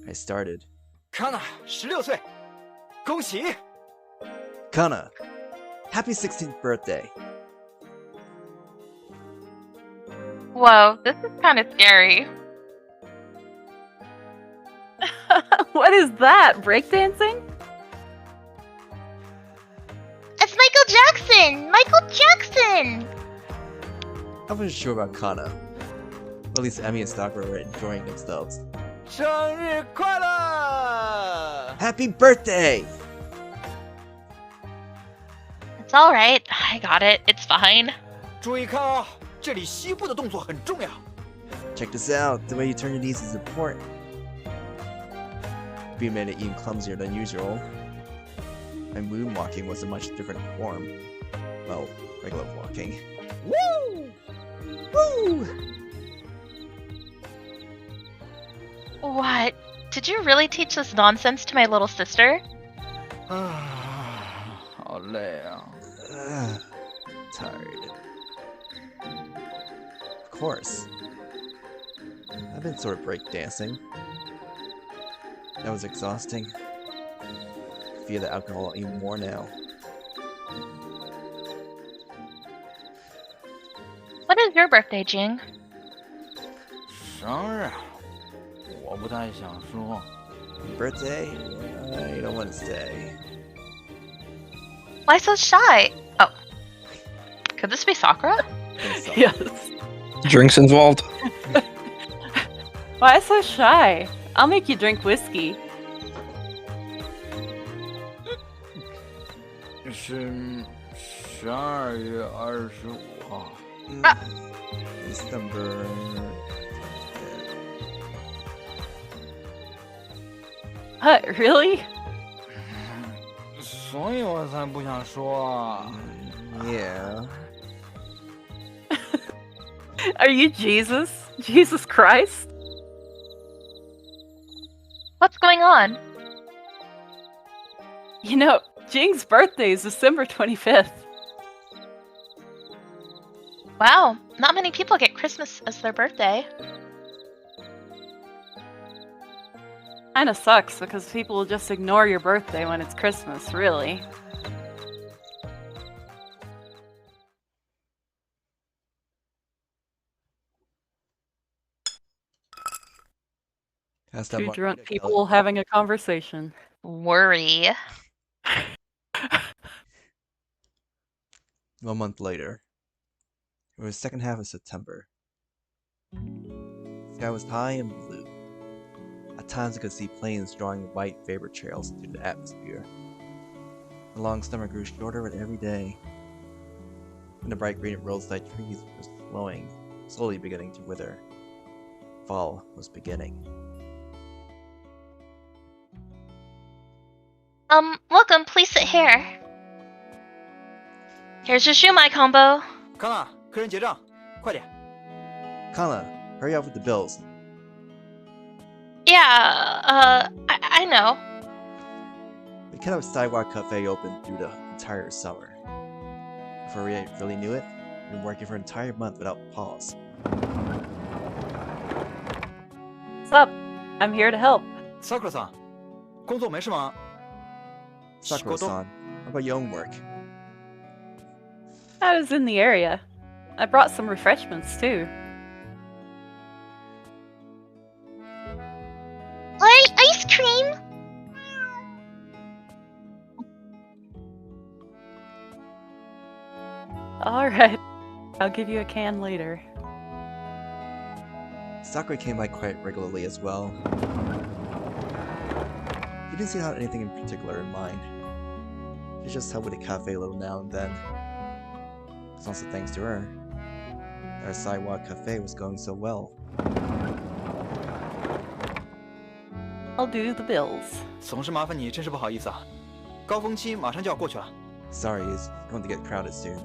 I started. Kanna 16岁，恭喜！ Kanna, happy 16th birthday. Whoa, this is kind of scary. What is that? Breakdancing? It's Michael Jackson! Michael Jackson! I wasn't sure about Kanna. At least Emmy and Sakura were enjoying themselves. 生日快乐！ Happy birthday! It's alright. I got it. It's fine. 注意看啊，这里膝部的动作很重要。 Check this out, the way you turn your knees is important. We made it even clumsier than usual. My moonwalking was a much different form. Well, regular walking. Woo! Woo! What? Did you really teach this nonsense to my little sister? 啊，好累啊。 Tired. Of course. I've been sort of breakdancing. That was exhausting. I feel the alcohol even more now. When is your birthday, Jing? 生日，我不太想说。 Birthday? I don't want to say. Why so shy? Oh. Could this be Sakura? Think so. Yes. Drinks involved? Why so shy? I'll make you drink whiskey. 是12月25号。 December. What, really? 所以我才不想说啊。 Yeah. Are you Jesus? Jesus Christ? What's going on? You know, Jing's birthday is December 25th. Wow, not many people get Christmas as their birthday. Kinda sucks because people will just ignore your birthday when it's Christmas, really. Has that Two one- drunk people having a conversation. Worry. 1 month later. It was the second half of September. The sky was high and blue. At times I could see planes drawing white vapor trails through the atmosphere. The long summer grew shorter with every day. And the bright green roadside trees were slowly beginning to wither. fall was beginning. Welcome, please sit here. Here's your shumai combo. Kanna，客人结账，快点。 Kanna, hurry up with the bills. Yeah, I know. We kept a sidewalk cafe open through the entire summer. Before we really knew it, we've been working for an entire month without pause. What's up? I'm here to help. Sakura-san，工作没事吗？ Sakura-san, how about your own work? I was in the area. I brought some refreshments too. Ice cream? Alright. I'll give you a can later. Sakurai came by quite regularly as well. He didn't seem to have anything in particular in mind. She just helped with the cafe a little now and then. It's also thanks to her that our sidewalk cafe was going so well. I'll do the bills. 总是麻烦你，真是不好意思啊。高峰期马上就要过去了。 Sorry, it's going to get crowded soon.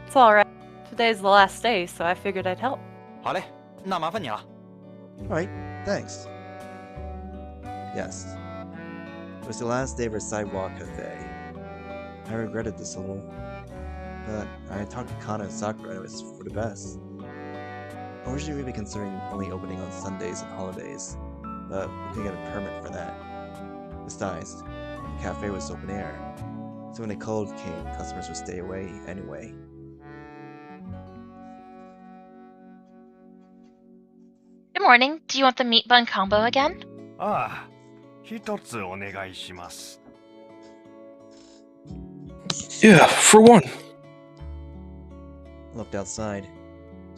It's alright. Today's the last day, so I figured I'd help. 好嘞，那麻烦你了。 Alright, thanks. Yes. It was the last day of our sidewalk cafe. I regretted this a little, but I talked to Kanna and Sakura and it was for the best. Originally we were considering only opening on Sundays and holidays, but we couldn't get a permit for that. Besides, the cafe was open air, so when the cold came, customers would stay away anyway. Good morning. Do you want the meat bun combo again? ああ、一つお願いします。 Yeah, for one. I looked outside.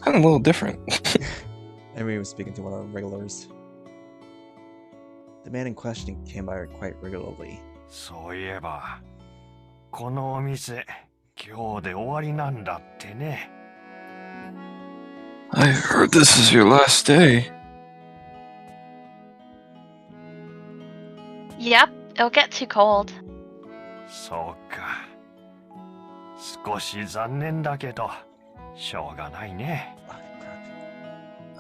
Kind of a little different. Everyone was speaking to one of our regulars. The man in question came by quite regularly. そういえば、このお店、今日で終わりなんだってね。 I heard this is your last day. Yep, it'll get too cold. そうか。少し残念だけど、しょうがないね。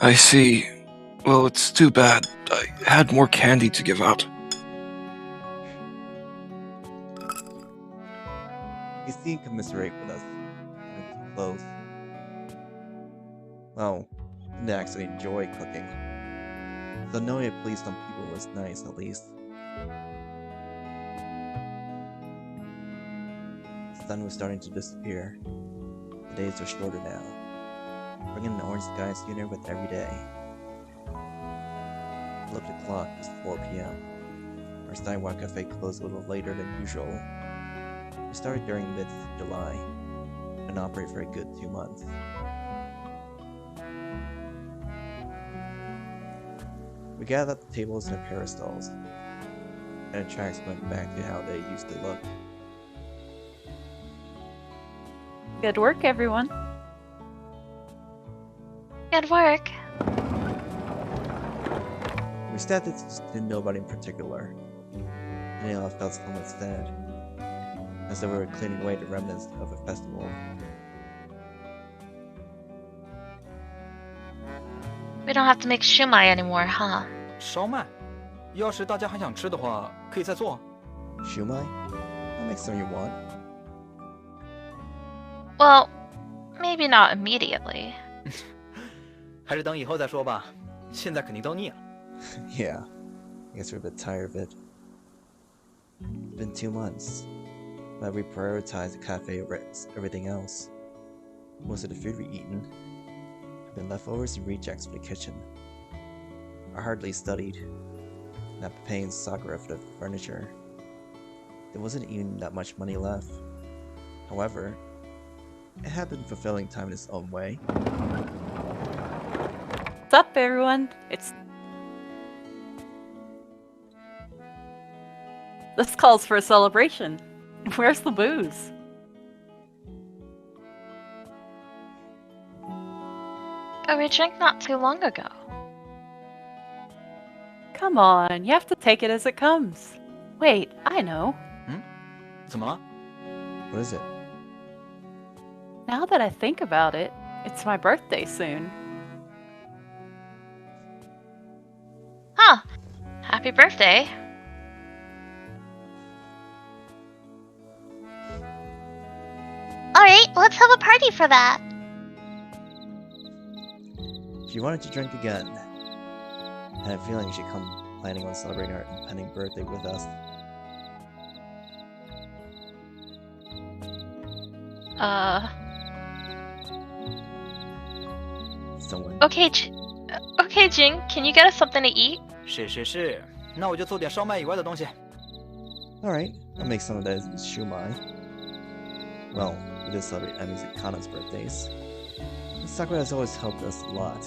I see. Well, it's too bad. I had more candy to give out. He seemed commiserate with us. Too close. Well, I didn't actually enjoy cooking. So knowing it pleased some people was nice, at least. The sun was starting to disappear. The days are shorter now, bringing an orange sky sooner with every day. I looked at the clock, it was 4 p.m. Our sidewalk cafe closed a little later than usual. We started during mid-July and operated for a good 2 months. We gathered up the tables and the parasols, and the tracks went back to how they used to look. Good work, everyone. Good work. We started to nobody in particular, and they all felt somewhat sad, as though we were cleaning away the remnants of a festival. We don't have to make shumai anymore, huh? 烧麦，要是大家还想吃的话，可以再做。 Shumai? I'll make some you want. Well, maybe not immediately. 还是等以后再说吧，现在肯定都腻了。 Yeah, I guess we're a bit tired of it. It's been 2 months, but we prioritized the cafe over everything else. Most of the food we've eaten have been leftovers and rejects from the kitchen. I hardly studied, not paying Sakura for the furniture. There wasn't even that much money left. However, it had been fulfilling time in its own way. What's up, everyone? This calls for a celebration. Where's the booze? Oh, we drank not too long ago. Come on, you have to take it as it comes. Wait, I know. 怎么了？ What is it? Now that I think about it, it's my birthday soon. Huh. Happy birthday. Alright, let's have a party for that. She wanted to drink again. I had a feeling she'd come planning on celebrating her impending birthday with us. Someone. Okay, okay, Jing, can you get us something to eat? 是，那我就做点烧麦以外的东西。 Alright, I'll make some of that shumai. Well, we did celebrate Emi's and Kanna's birthdays. And Sakura has always helped us a lot.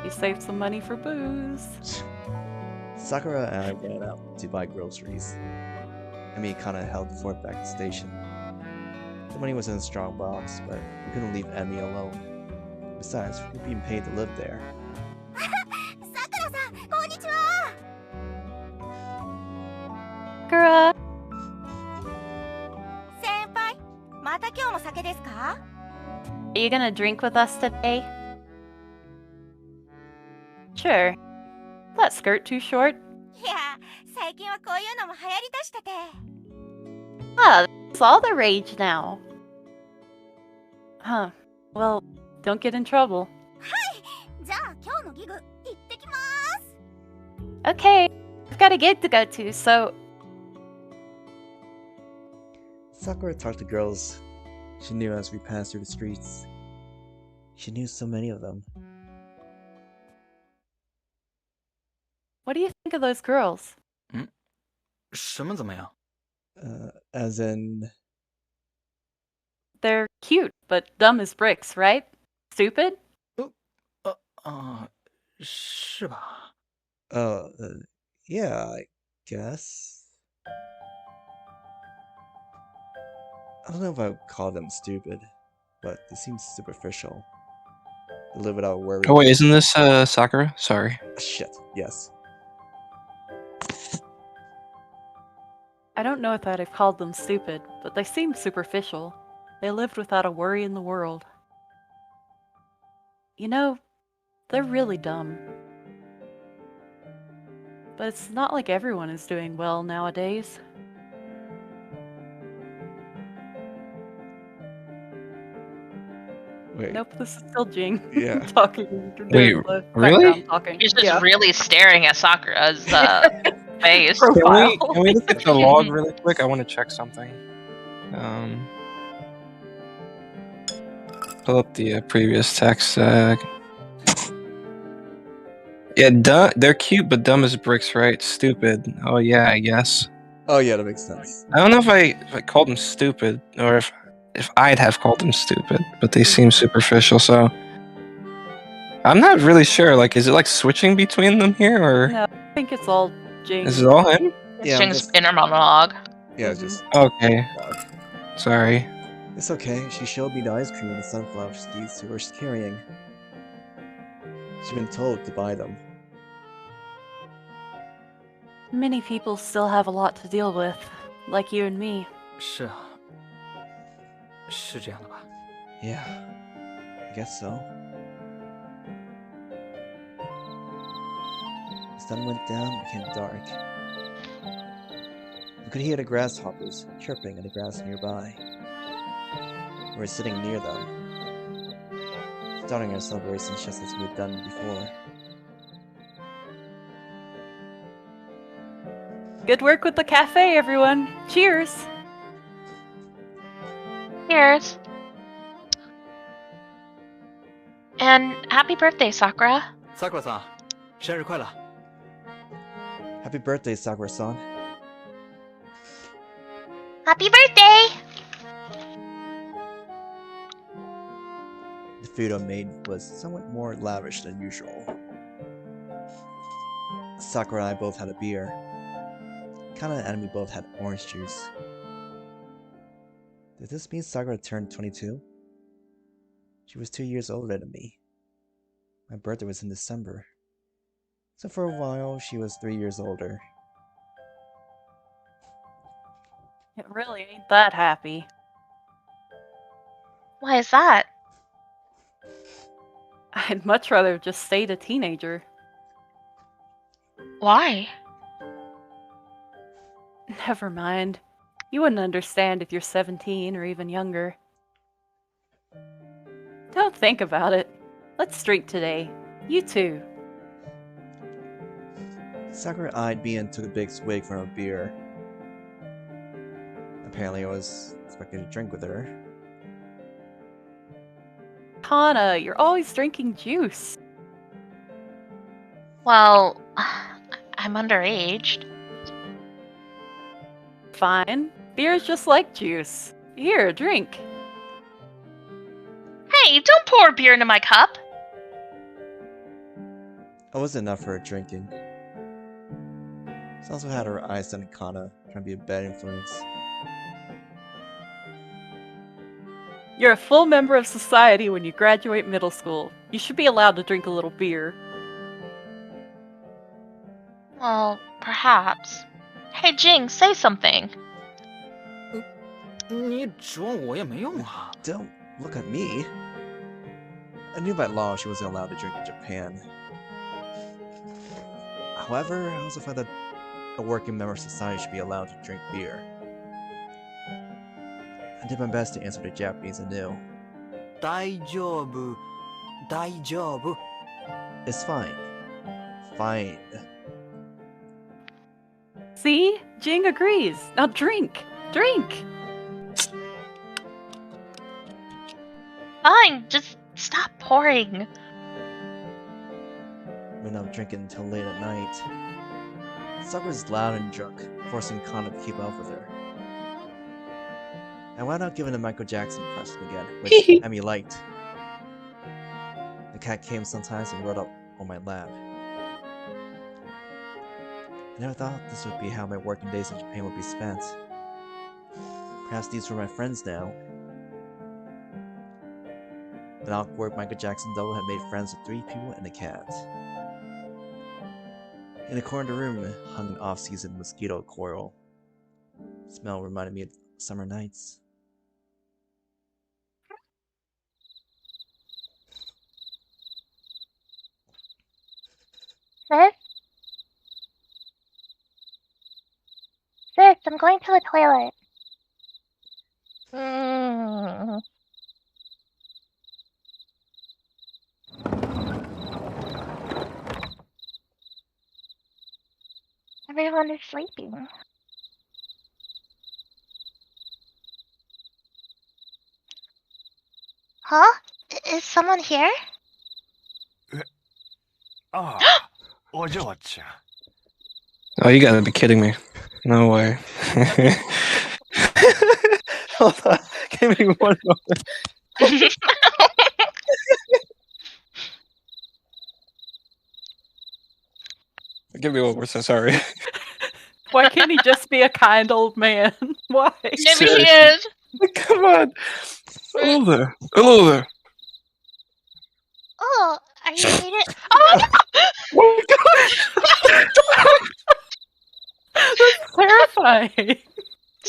We saved some money for booze. Sakura and I ran out to buy groceries. Emi and Kanna held the fort back at the station. The money was in a strong box, but we couldn't leave Emi alone. Besides, we were being paid to live there. さくらさん、こんにちは。 Sakura! 先輩、また今日も酒ですか？ Are you gonna drink with us today? Sure. That skirt too short? いや、最近はこういうのも流行りだしてて。 Ah, that's all the rage now. Huh. Well, don't get in trouble. じゃあ今日のギグ、行ってきます。 Okay, I've got a gig to go to, so... Sakura talked to girls she knew as we passed through the streets. She knew so many of them. What do you think of those girls? 什么怎么样？ As in... They're cute, but dumb as bricks, right? Stupid? 是吧？ Yeah, I guess. I don't know if I would call them stupid, but they seem superficial. They live without worry. Oh wait, isn't this Sakura? Sorry. Shit, yes. I don't know if I'd have called them stupid, but they seem superficial. They lived without a worry in the world. You know, they're really dumb. But it's not like everyone is doing well nowadays. Wait. Nope, this is still Jing. Yeah. Talking. Wait, the really? background Talking. He's just Yeah. really staring at Sakura's face. Profile. Can we look at the log really quick? I want to check something. Pull up the previous text. Yeah, they're cute, but dumb as bricks, right? Stupid. Oh yeah, I guess. Oh yeah, that makes sense. I don't know if I called them stupid, or if I'd have called them stupid, but they seem superficial, so... I'm not really sure, like, is it like switching between them here, or... No, I think it's all Jing. Is it all him? It's Yeah, Jing's just- inner monologue. Yeah, Mhm. just... Okay. Sorry. It's okay, she showed me the ice cream and the sunflower seeds she was carrying. She's been told to buy them. Many people still have a lot to deal with, like you and me. 是啊，是这样的吧？ Yeah, I guess so. The sun went down and became dark. We could hear the grasshoppers chirping in the grass nearby. We were sitting near them, starting our celebrations just as we had done before. Good work with the cafe, everyone. Cheers! Cheers. And happy birthday, Sakura. Sakura さん，生日快乐！ Happy birthday, Sakura-san. Happy birthday! The food I made was somewhat more lavish than usual. Sakura and I both had a beer. Kanna and Emi both had orange juice. Did this mean Sakura turned 22? She was 2 years older than me. My birthday was in December. So for a while, she was 3 years older. It really ain't that happy. Why is that? I'd much rather have just stayed a teenager. Why? Never mind. You wouldn't understand if you're 17 or even younger. Don't think about it. Let's drink today. You too. Sakura eyed me and took a big swig from her beer. Apparently I was expecting to drink with her. Kanna, you're always drinking juice. Well, I'm underage. Fine. Beer's just like juice. Here, drink. Hey, don't pour beer into my cup! I wasn't enough for her drinking. She also had her eyes on Kanna, trying to be a bad influence. You're a full member of society when you graduate middle school. You should be allowed to drink a little beer. Well, perhaps. Hey, Jiang, say something. 你指望我也没用啊。 Don't look at me. I knew by law she wasn't allowed to drink in Japan. However, I also felt that a working member of society should be allowed to drink beer. I did my best to answer the Japanese I knew. 大丈夫、大丈夫。 It's fine. Fine. See? Jing agrees. Now drink. Drink. Fine, just stop pouring. Went out drinking until late at night. Sakura was loud and drunk, forcing Kanna to keep up with her. I wound up giving a Michael Jackson impression again, which Emmy liked. The cat came sometimes and rolled up on my lap. I never thought this would be how my working days in Japan would be spent. Perhaps these were my friends now. An awkward Michael Jackson double had made friends with 3 people and a cat. In the corner of the room hung an off-season mosquito coil. The smell reminded me of summer nights. Sis? Sis, I'm going to the toilet. Mm. Everyone is sleeping. Huh? Is someone here? ああ、お嬢ちゃん。 Oh, you gotta be kidding me. No way. Hold on. Give me one moment. Give me one more, so sorry. Why can't he just be a kind old man? Why? Maybe he is. Come on. Hello there. Hello there. Oh, are you needed? Oh! Oh my god! That's terrifying.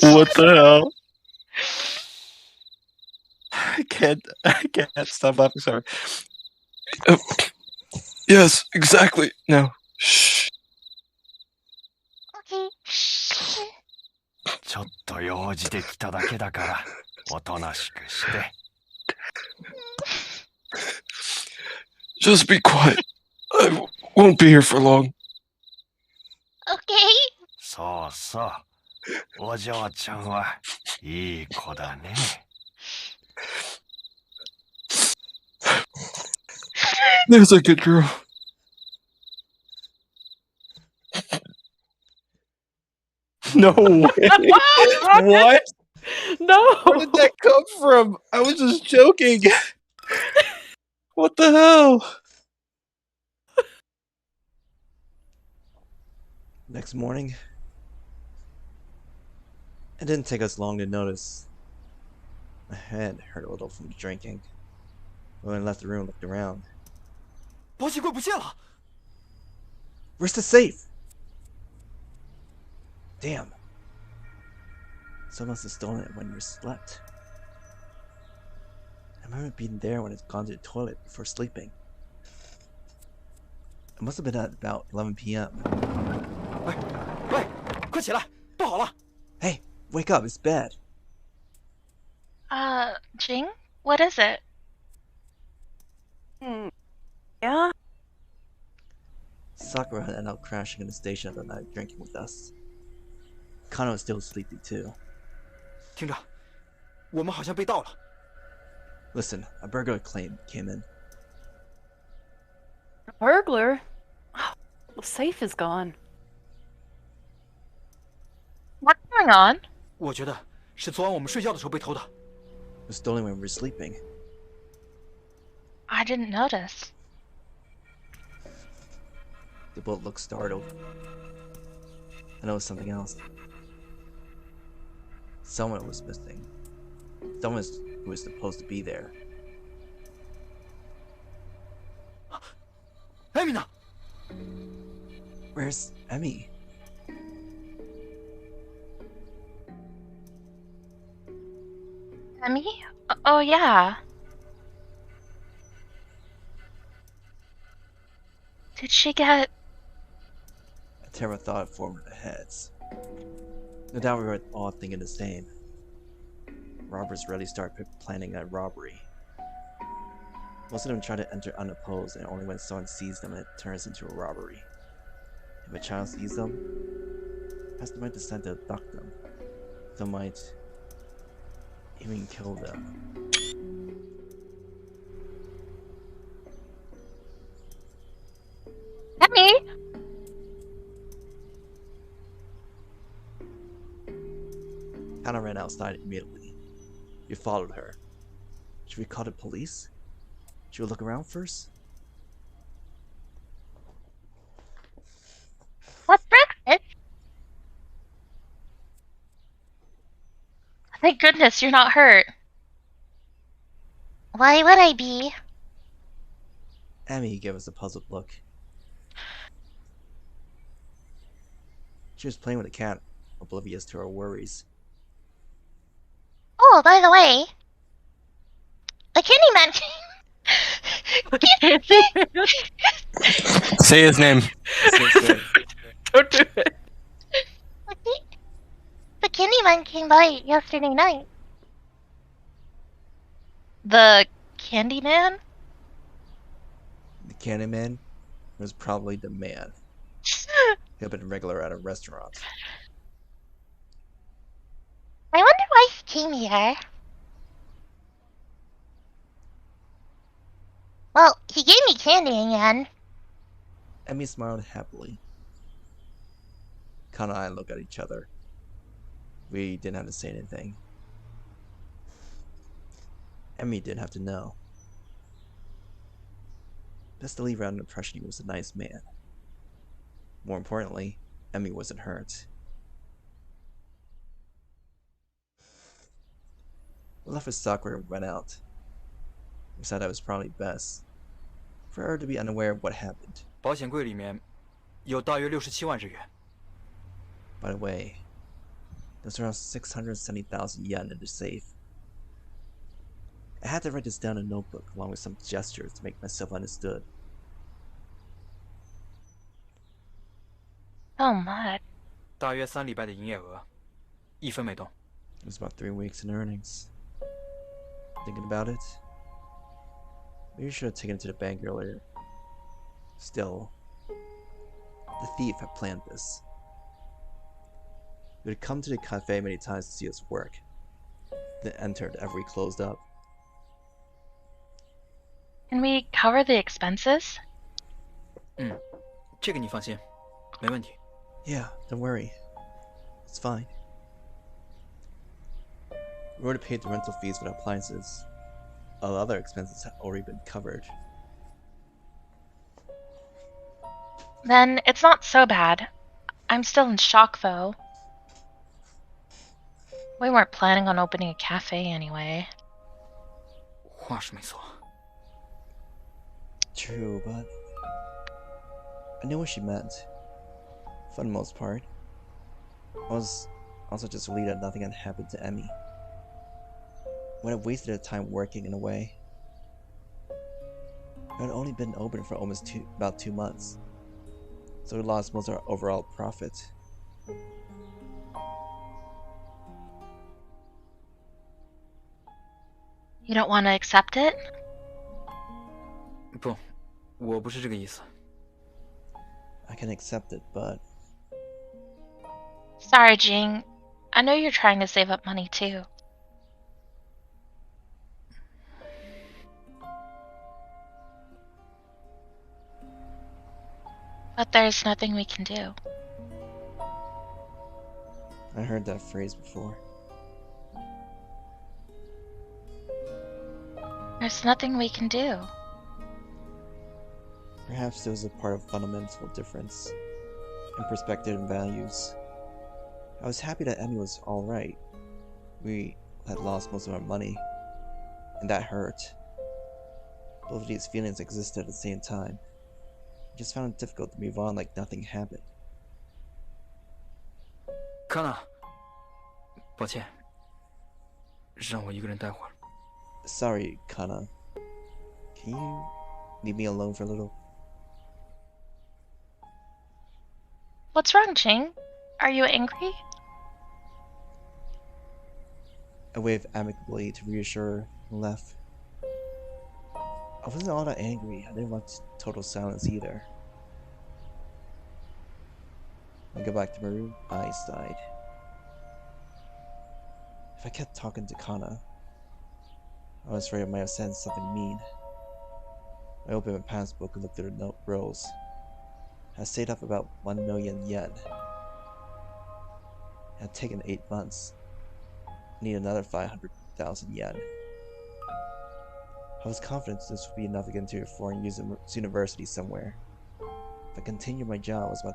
What the hell? I can't stop laughing, sorry. Yes, exactly. No. Shh. Okay. Shh. ちょっと用事で来ただけだから、おとなしくして。 Just be quiet. I won't be here for long. Okay. そうそう。お嬢ちゃんはいい子だね。 There's a good girl. No way. What? No. Where did that come from? I was just joking. What the hell? Next morning, it didn't take us long to notice. My head hurt a little from drinking. When I left the room, looked around. 保险柜不见了。 Where's the safe? Damn. Someone must have stolen it when you slept. I remember being there when it's gone to the toilet before sleeping. It must have been at about 11 p.m. 喂，快起来，不好了！ Hey, wake up, it's bad. Jing? What is it? Yeah? Sakura had ended up crashing in the station of the night drinking with us. Kanna was still sleepy too. 听着，我们好像被盗了。 Listen, a burglar claim came in. A burglar? The safe is gone. What's going on? 我觉得是昨晚我们睡觉的时候被偷的。 It was stolen when we were sleeping. I didn't notice. They both looked startled. I noticed something else. Someone was missing. Someone who was supposed to be there. 艾米呢？ Where's Emmy? Emmy? Oh, yeah. Did she get... A terrible thought formed in our heads. No doubt we were all thinking the same. Robbers really started planning a robbery. Most of them try to enter unopposed, and only when someone sees them it turns into a robbery. If a child sees them, Pastor might decide to abduct them. Some might even kill them. Emmy? Kanna ran outside immediately. We followed her. Should we call the police? Should we look around first? What's breakfast? Thank goodness you're not hurt. Why would I be? Emmy gave us a puzzled look. She was playing with a cat, oblivious to our worries. Oh, by the way, the Candyman. Say his name. Don't do it. The Candyman came by yesterday night. The Candyman? The Candyman was probably the man. He had been regular at a restaurant. I wonder why he came here. Well, he gave me candy again. Emmy smiled happily. Kanna and I looked at each other. We didn't have to say anything. Emmy didn't have to know. Best to leave out an impression he was a nice man. More importantly, Emmy wasn't hurt. We left with Sakura and went out. We decided it was probably best for her to be unaware of what happened. 保险柜里面有大约67万日元。 By the way, there's around 670,000 yen in the safe. I had to write this down in a notebook along with some gestures to make myself understood. So much. 大约3礼拜的营业额，1分没动。 It was about 3 weeks in earnings. Thinking about it, maybe we should have taken it to the bank earlier. Still, the thief had planned this. He would come to the cafe many times to see us work, then entered after we closed up. Can we cover the expenses? 这个你放心，没问题。 Yeah, don't worry. It's fine. We already paid the rental fees for the appliances. All other expenses had already been covered. Then it's not so bad. I'm still in shock, though. We weren't planning on opening a cafe anyway. 话是没错， True, but I knew what she meant. For the most part. I was also just relieved that nothing had happened to Emmy. Would have wasted her time working in a way. It had only been open for almost about 2 months, so we lost most of our overall profit. You don't want to accept it? 不，我不是这个意思。 I can accept it, but Sorry, Jiang. I know you're trying to save up money too. But there's nothing we can do. I heard that phrase before. There's nothing we can do. Perhaps there was a part of fundamental difference in perspective and values. I was happy that Emmy was alright. We had lost most of our money, and that hurt. Both of these feelings existed at the same time. I just found it difficult to move on like nothing happened. Kanna，抱歉，让我一个人待会儿。 Sorry, Kanna. Can you leave me alone for a little? What's wrong, Jiang? Are you angry? I waved amicably to reassure her and left. I wasn't all that angry. I didn't want total silence either. When I got back to my room, I sighed. If I kept talking to Kanna, I was afraid I might have said something mean. I opened my passbook and looked at the note rolls. I had saved up about 1 million yen. It had taken 8 months. I need another 500,000 yen. I was confident this would be enough to get into a foreign university somewhere. If I continued my job, it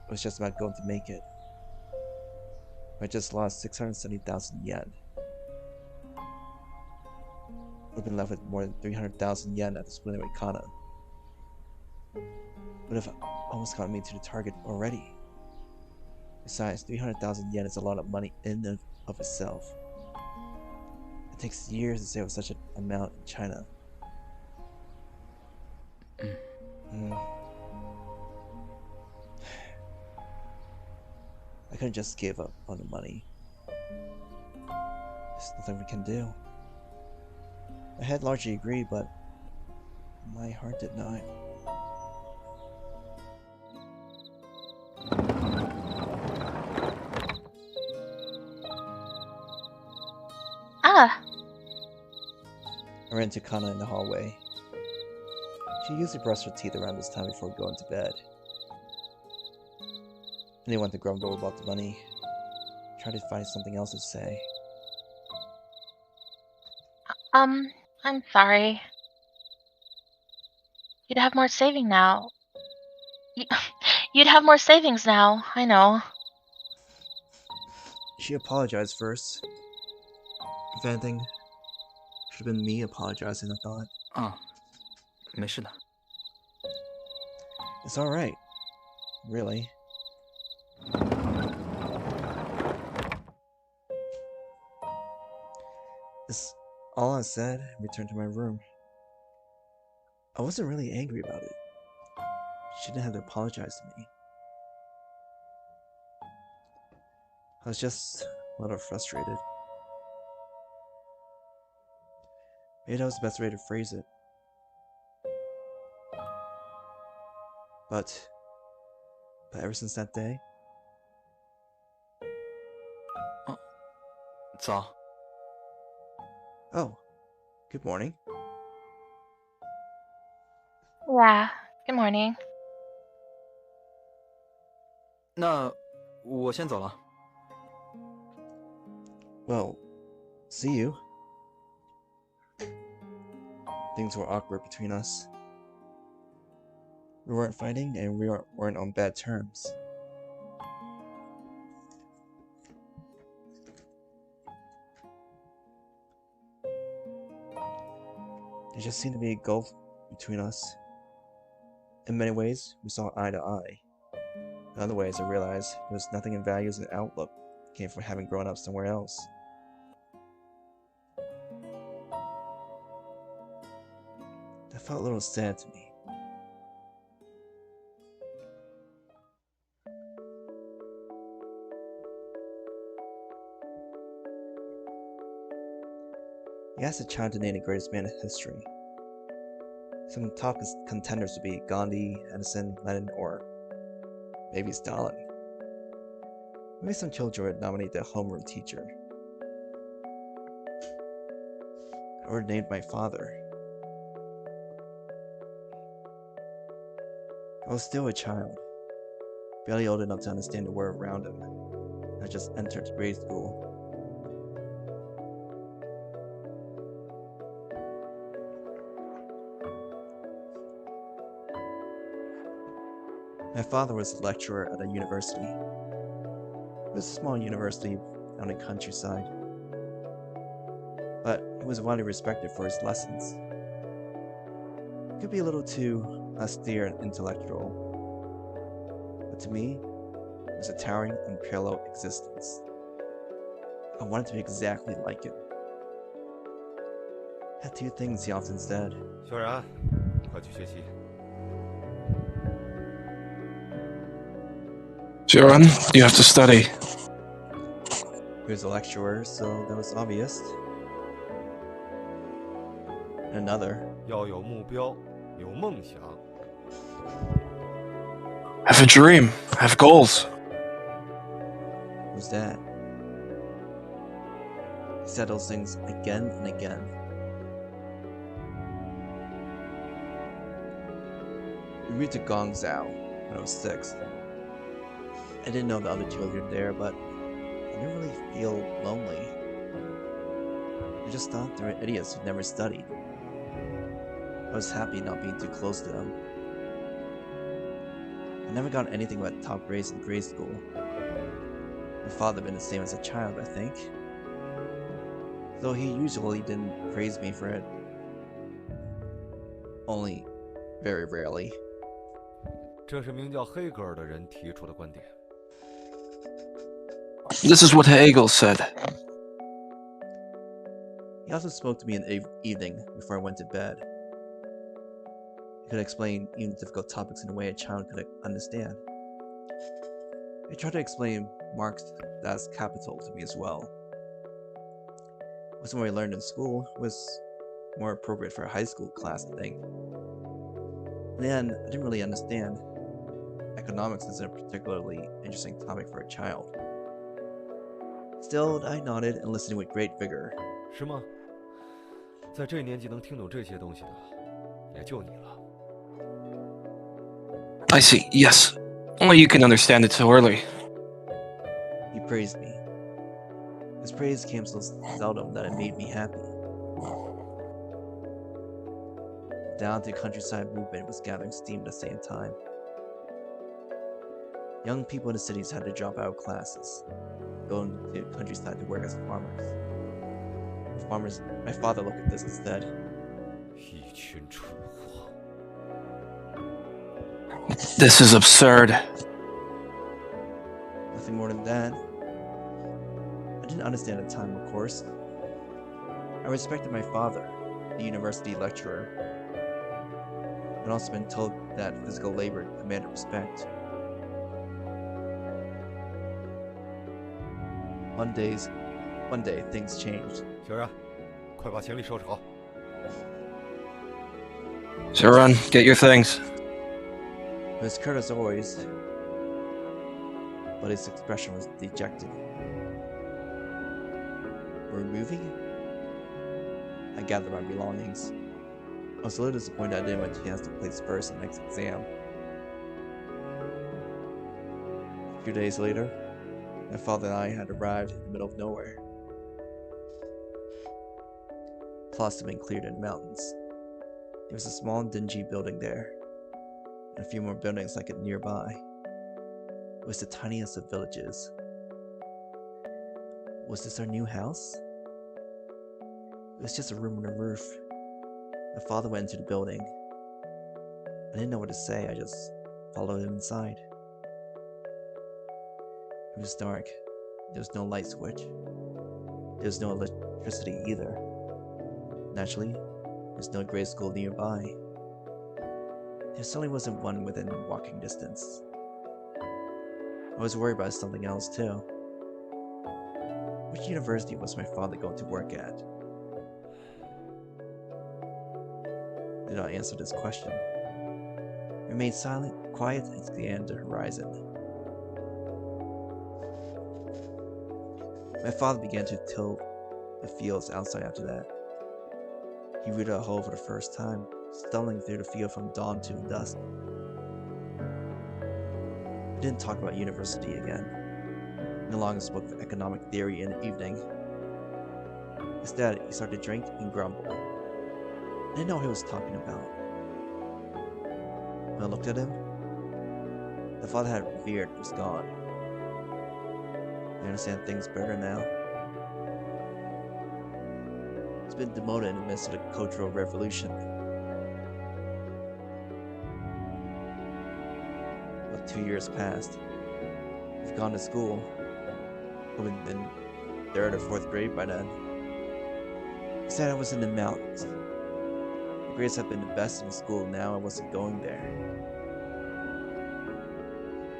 was just about going to make it. I just lost 670,000 yen. I would have been left with more than 300,000 yen after splitting with Kanna. Would have almost gotten me to the target already. Besides, 300,000 yen is a lot of money in and of itself. It takes years to save such an amount in China. I couldn't just give up on the money. There's nothing we can do. My head largely agreed, but my heart did not. Ah, I ran to Kanna in the hallway. She usually brushed her teeth around this time before going to bed. I didn't want to grumble about the money. I tried to find something else to say. I'm sorry. You'd have more saving now. You'd have more savings now, I know. She apologized first. If anything, should have been me apologizing, I thought. 啊，没事的。 It's alright. Really. That's all I said and returned to my room. I wasn't really angry about it. She didn't have to apologize to me. I was just a little frustrated. Maybe that was the best way to phrase it. But ever since that day... 早。 Oh, good morning. Yeah, good morning. 那我先走了。 Well, see you. Things were awkward between us. We weren't fighting and we weren't on bad terms. There just seemed to be a gulf between us. In many ways, we saw eye to eye. In other ways, I realized there was nothing in values and outlook that came from having grown up somewhere else. That felt a little sad to me. He asked the child to name the greatest man in history. Some top contenders would be Gandhi, Edison, Lenin, or maybe Stalin. Maybe some children would nominate the homeroom teacher. Or named my father. I was still a child, barely old enough to understand the world around him. I just entered grade school. My father was a lecturer at a university. It was a small university out in the countryside, but he was widely respected for his lessons. He could be a little too austere and intellectual, but to me, it was a towering, unparalleled existence. I wanted to be exactly like him. I had two things he often said. 小然，快去学习。 Jiang, you have to study. He was a lecturer, so that was obvious. Another. 要有目标，有梦想。 Have a dream. Have goals. Who's that? He said those things again and again. We moved to Gongzhou when I was 6. I didn't know the other children there, but I didn't really feel lonely. I just thought they were idiots who never studied. I was happy not being too close to them. I never got anything but top grades in grade school. My father had been the same as a child, I think. Though he usually didn't praise me for it. Only very rarely. 这是名叫黑格尔的人提出的观点。 This is what Hegel said. He also spoke to me in the evening before I went to bed. He could explain even difficult topics in a way a child could understand. He tried to explain Marx Das Kapital to me as well. It wasn't what I learned in school. It was more appropriate for a high school class, I think. In the end, I didn't really understand. Economics isn't a particularly interesting topic for a child. Still, I nodded and listened with great vigor. 是吗？在这年纪能听懂这些东西的，也就你了。 I see, yes. Only you can understand it so early. He praised me. His praise came so seldom that it made me happy. The down to countryside movement was gathering steam at the same time. Young people in the cities had to drop out of classes, go into the countryside to work as farmers. My father looked at this and said, 一群蠢货。 This is absurd. Nothing more than that. I didn't understand at the time, of course. I respected my father, the university lecturer. I'd also been told that physical labor commanded respect. One day, things changed. 小然，快把行李收拾好。 Jiang, get your things. He was curt as always, but his expression was dejected. We're moving? I gathered my belongings. I was a little disappointed I didn't have a chance to place first in the next exam. A few days later, my father and I had arrived in the middle of nowhere. Plots had been cleared in the mountains. There was a small, dingy building there, and a few more buildings like it nearby. It was the tiniest of villages. Was this our new house? It was just a room on the roof. My father went into the building. I didn't know what to say, I just followed him inside. It was dark. There was no light switch. There was no electricity either. Naturally, there was no grade school nearby. There certainly wasn't one within walking distance. I was worried about something else too. Which university was my father going to work at? I did not answer this question. I remained silent, quiet, and scanned the horizon. My father began to till the fields outside after that. He rooted a hole for the first time, stumbling through the field from dawn to dusk. We didn't talk about university again. No longer spoke of economic theory in the evening. Instead, he started to drink and grumble. I didn't know what he was talking about. When I looked at him, the father I had revered was gone. I understand things better now. He's been demoted in the midst of the Cultural Revolution. About 2 years passed. We've gone to school. We've been in 3rd or 4th grade by then. He said I was in the mountains. My grades have been the best in school, now I wasn't going there.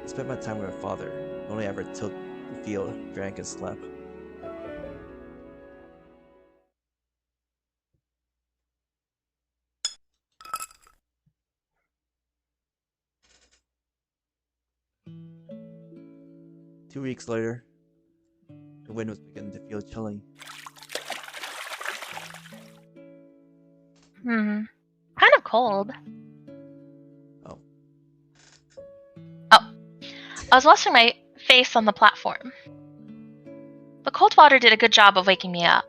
I spent my time with my father. Only ever took the field, drank and slept. Two weeks later, the wind was beginning to feel chilly. Kind of cold. Oh. I was washing my face on the platform. The cold water did a good job of waking me up.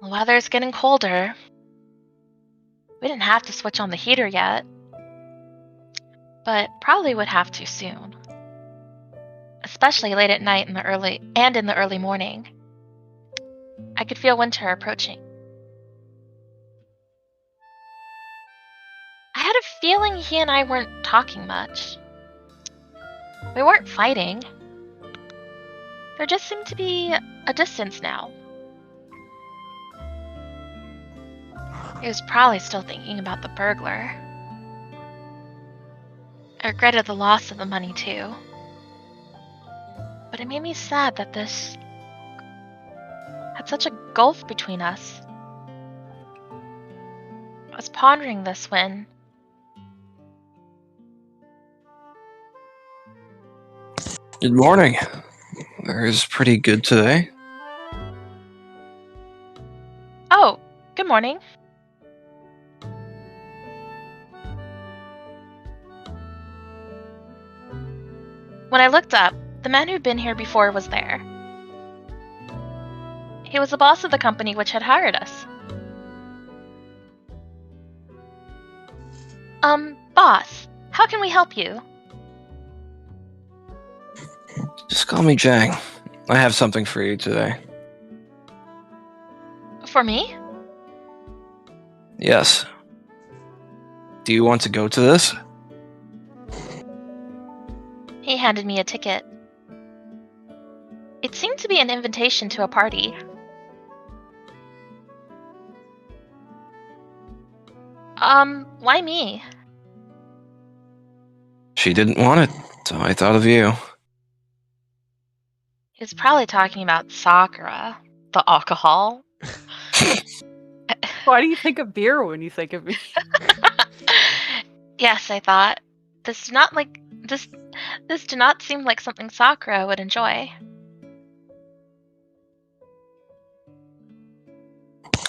The weather's getting colder. We didn't have to switch on the heater yet, but probably would have to soon. Especially late at night in the early morning. I could feel winter approaching. I had a feeling he and I weren't talking much. We weren't fighting. There just seemed to be a distance now. He was probably still thinking about the burglar. I regretted the loss of the money too. But it made me sad that this had such a gulf between us. I was pondering this when... Good morning. Weather is pretty good today. Oh, good morning. When I looked up, the man who'd been here before was there. He was the boss of the company which had hired us. Boss, how can we help you? Just call me Jiang. I have something for you today. For me? Yes. Do you want to go to this? He handed me a ticket. It seemed to be an invitation to a party. Why me? She didn't want it, so I thought of you. He was probably talking about Sakura, the alcohol. Why do you think of beer when you think of me? Yes, I thought. This did not seem like something Sakura would enjoy.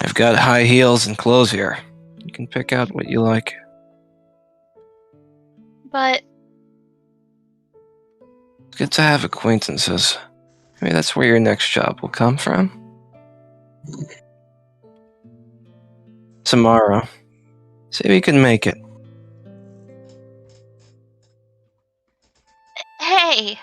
I've got high heels and clothes here. You can pick out what you like. But It's good to have acquaintances. Maybe that's where your next job will come from. Tomorrow. See if you can make it. hey!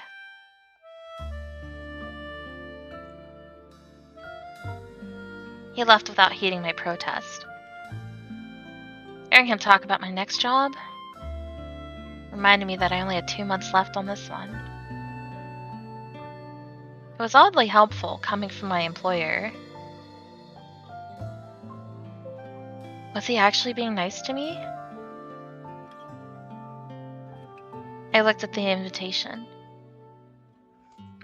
He left without heeding my protest. Hearing him talk about my next job reminded me that I only had 2 months left on this one. It was oddly helpful coming from my employer. Was he actually being nice to me? I looked at the invitation,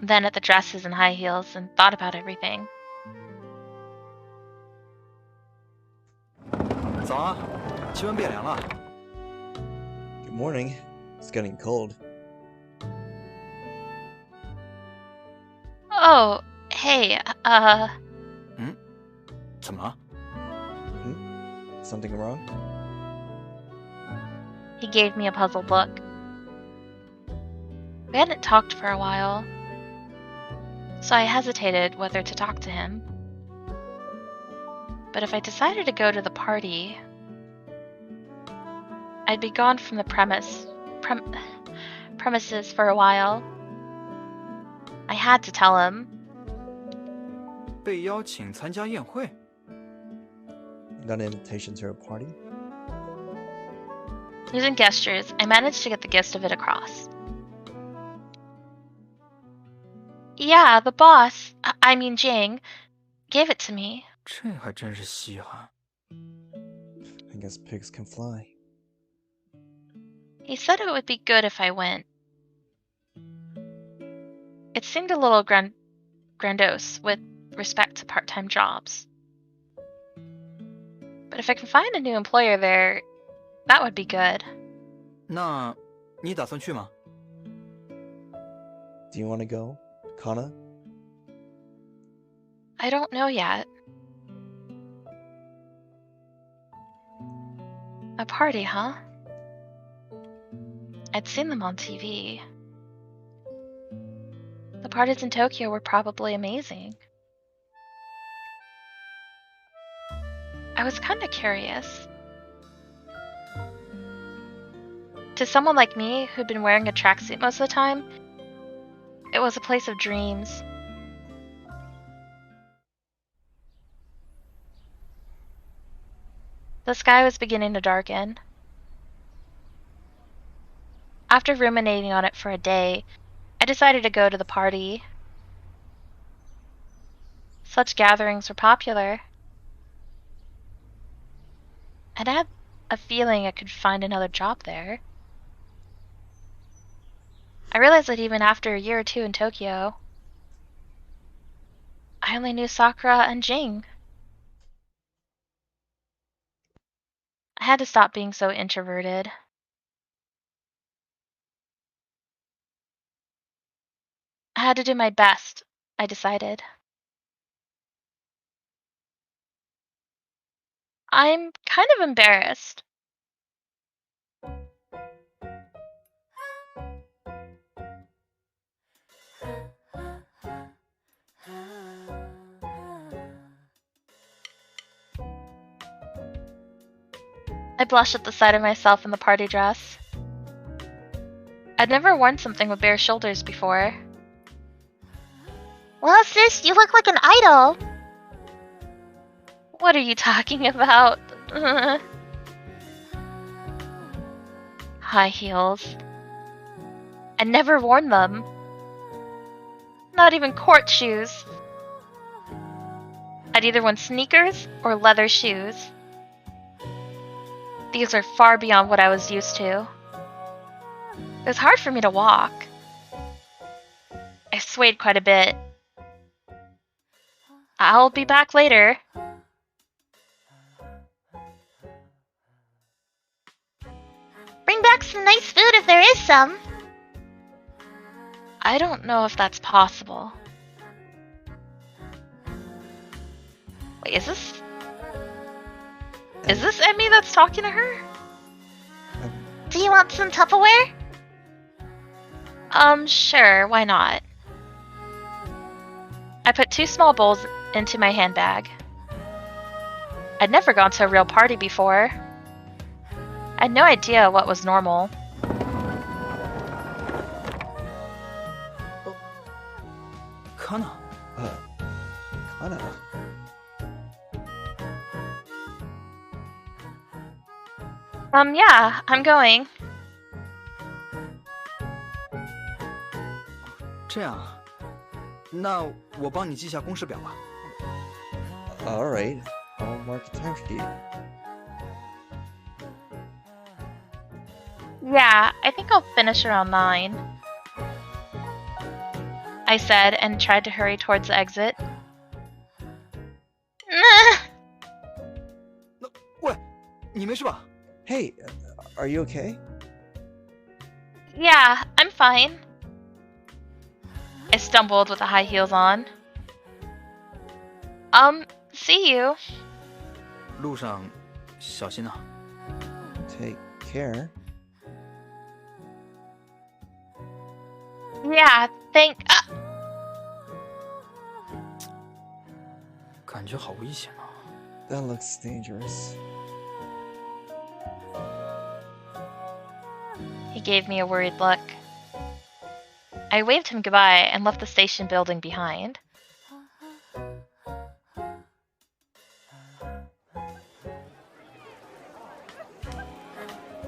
then at the dresses and high heels, and thought about everything. 早啊，气温变凉了。 Good morning. It's getting cold. Oh, hey, 怎么了？ Something wrong? He gave me a puzzled look. We hadn't talked for a while, so I hesitated whether to talk to him. But if I decided to go to the party, I'd be gone from the premises for a while. I had to tell him. 被邀请参加宴会？ You got an invitation to a party? Using gestures, I managed to get the gist of it across. Yeah, the boss, I mean Jiang, gave it to me. 这还真是稀罕。 I guess pigs can fly. He said it would be good if I went. It seemed a little grandiose with respect to part-time jobs. But if I can find a new employer there, that would be good. 那你打算去吗？ Do you want to go, Kanna? I don't know yet. A party, huh? I'd seen them on TV. The parties in Tokyo were probably amazing. I was kind of curious. To someone like me who'd been wearing a tracksuit most of the time, it was a place of dreams. The sky was beginning to darken. After ruminating on it for a day, I decided to go to the party. Such gatherings were popular. I'd had a feeling I could find another job there. I realized that even after a year or two in Tokyo, I only knew Sakura and Jiang. I had to stop being so introverted. I had to do my best, I decided. I'm kind of embarrassed. I blushed at the sight of myself in the party dress. I'd never worn something with bare shoulders before. Well, sis, you look like an idol. What are you talking about? High heels. I'd never worn them. Not even court shoes. I'd either worn sneakers or leather shoes. These are far beyond what I was used to. It was hard for me to walk. I swayed quite a bit. I'll be back later. Bring back some nice food if there is some. I don't know if that's possible. Wait, is this Emmy that's talking to her? Do you want some Tupperware? Sure, why not? I put 2 small bowls into my handbag. I'd never gone to a real party before. I had no idea what was normal. Kanna. Kanna. Yeah, I'm going. 这样，那我帮你记下公式表吧。 Alright, I'll mark the timesheet. Yeah, I think I'll finish around 9. I said and tried to hurry towards the exit. 喂，你没事吧？ Hey, are you okay? Yeah, I'm fine. I stumbled with the high heels on. See you. 路上小心啊。 Take care. Yeah, thank. 感觉好危险啊。 That looks dangerous. He gave me a worried look. I waved him goodbye and left the station building behind.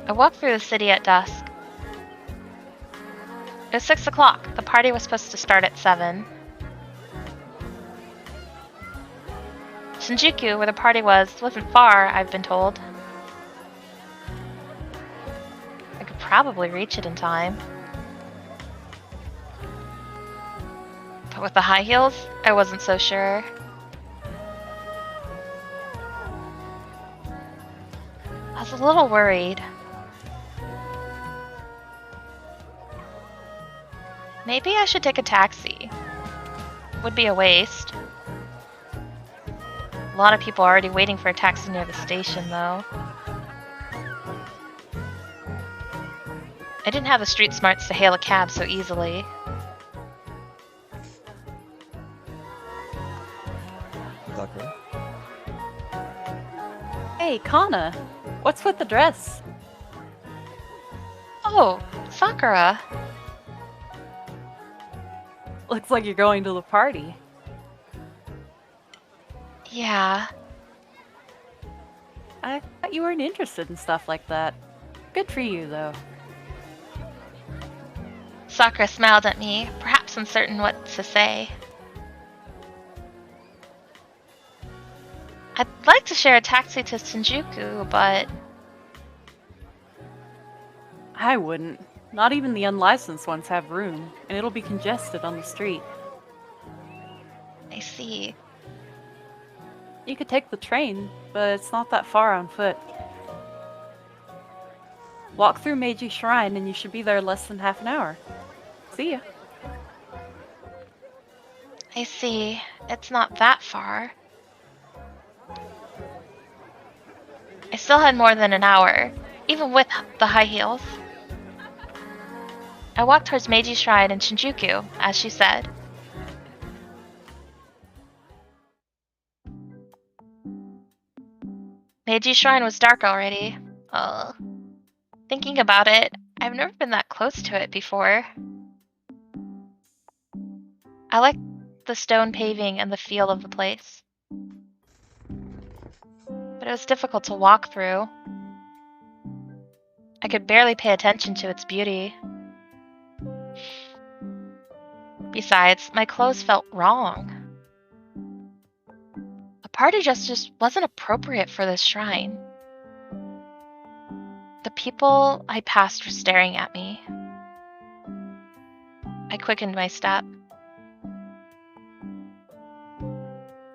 I walked through the city at dusk. It was 6 o'clock. The party was supposed to start at 7. Shinjuku, where the party was, wasn't far, I've been told. I could probably reach it in time. But with the high heels, I wasn't so sure. I was a little worried. Maybe I should take a taxi. Would be a waste. A lot of people are already waiting for a taxi near the station, though. I didn't have the street smarts to hail a cab so easily. Sakura? Hey, Kanna. What's with the dress? Oh, Sakura. Looks like you're going to the party. Yeah. I thought you weren't interested in stuff like that. Good for you, though. Sakura smiled at me, perhaps uncertain what to say. I'd like to share a taxi to Shinjuku, but... I wouldn't. Not even the unlicensed ones have room, and it'll be congested on the street. I see. You could take the train, but it's not that far on foot. Walk through Meiji Shrine and you should be there less than half an hour. See ya. I see. It's not that far. I still had more than an hour, even with the high heels. I walked towards Meiji Shrine in Shinjuku, as she said. Meiji Shrine was dark already. Thinking about it, I've never been that close to it before. I like the stone paving and the feel of the place. But it was difficult to walk through. I could barely pay attention to its beauty. Besides, my clothes felt wrong. A party dress just wasn't appropriate for this shrine. The people I passed were staring at me. I quickened my step.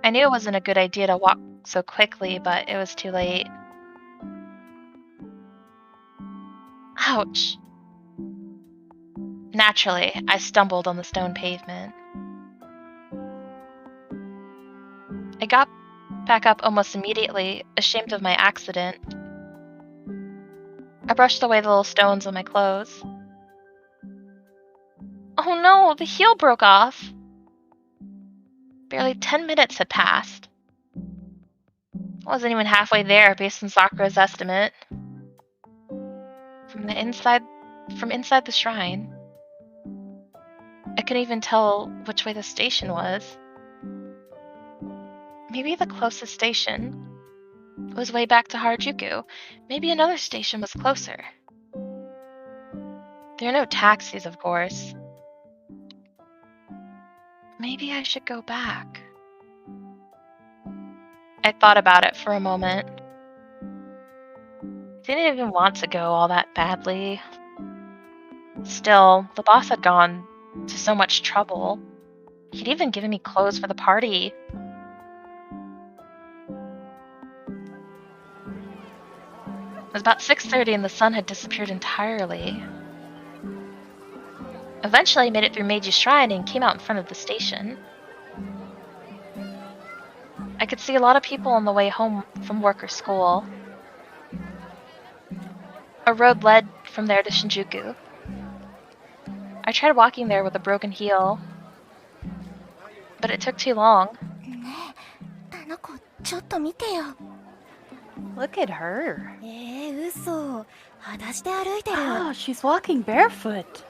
I knew it wasn't a good idea to walk so quickly, but it was too late. Ouch. Naturally, I stumbled on the stone pavement. I got back up almost immediately, ashamed of my accident. I brushed away the little stones on my clothes. Oh no, the heel broke off. Barely 10 minutes had passed. I wasn't even halfway there based on Sakura's estimate. From inside the shrine, I couldn't even tell which way the station was. Maybe the closest station. It was way back to Harajuku. Maybe another station was closer. There are no taxis, of course. Maybe I should go back. I thought about it for a moment. I didn't even want to go all that badly. Still, the boss had gone to so much trouble. He'd even given me clothes for the party. It was about 6:30 and the sun had disappeared entirely. Eventually, I made it through Meiji Shrine and came out in front of the station. I could see a lot of people on the way home from work or school. A road led from there to Shinjuku. I tried walking there with a broken heel, but it took too long. ねえ、あの子ちょっと見てよ。 Look at her. 嘘。裸足で歩いてる。 Oh, she's walking barefoot.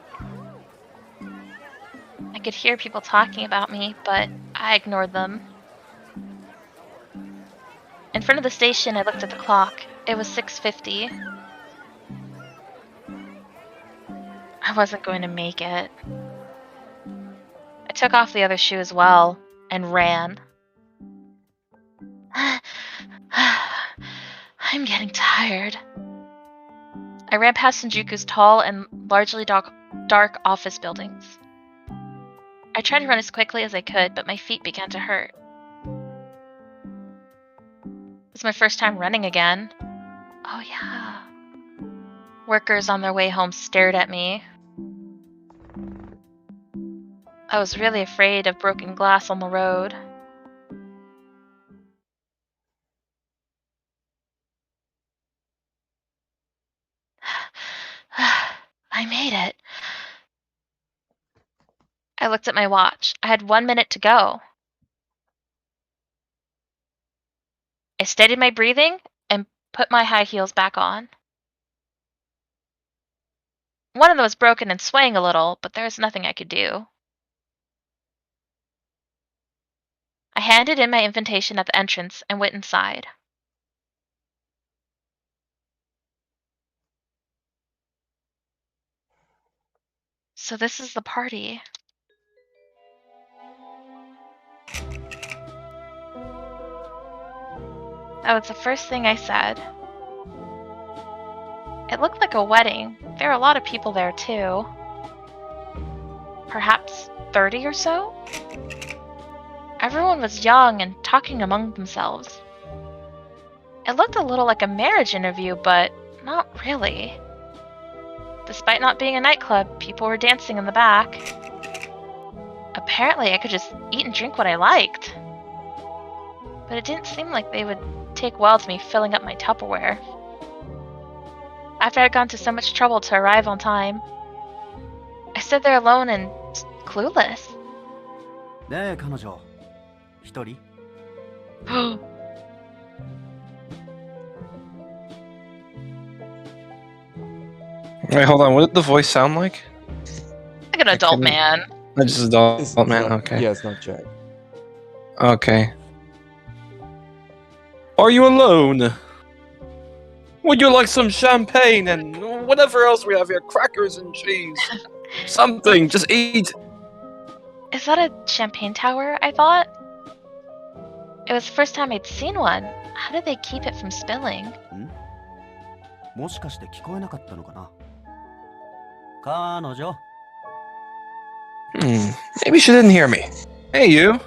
I could hear people talking about me, but I ignored them. In front of the station, I looked at the clock. It was 6:50. I wasn't going to make it. I took off the other shoe as well and ran. I'm getting tired. I ran past Shinjuku's tall and largely dark office buildings. I tried to run as quickly as I could, but my feet began to hurt. It was my first time running again. Oh yeah. Workers on their way home stared at me. I was really afraid of broken glass on the road. I made it. I looked at my watch. I had 1 minute to go. I steadied my breathing and put my high heels back on. One of them was broken and swaying a little, but there was nothing I could do. I handed in my invitation at the entrance and went inside. So this is the party. That was the first thing I said. It looked like a wedding. There were a lot of people there too. Perhaps 30 or so? Everyone was young and talking among themselves. It looked a little like a marriage interview, but not really. Despite not being a nightclub, people were dancing in the back. Apparently, I could just eat and drink what I liked. But it didn't seem like they would take well to me filling up my Tupperware. After I'd gone to so much trouble to arrive on time, I stood there alone and clueless. ねえ彼女、一人？ Wait, hold on. What did the voice sound like? Like an adult man. Just adult man. Okay. Yeah, it's not Jack. Okay. Are you alone? Would you like some champagne and whatever else we have here? Crackers and cheese. Something. Just eat. Is that a champagne tower, I thought? It was the first time I'd seen one. How did they keep it from spilling? もしかして聞こえなかったのかな？彼女。Maybe she didn't hear me. Hey, you.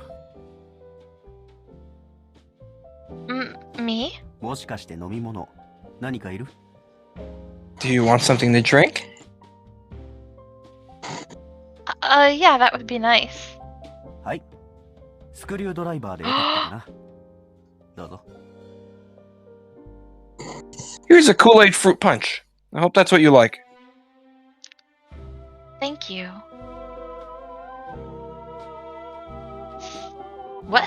Me? もしかして飲み物何かいる？ Do you want something to drink? Yeah, that would be nice. はい。スクリュードライバーでよかったかな。どうぞ。 Here's a Kool-Aid fruit punch. I hope that's what you like. Thank you. What?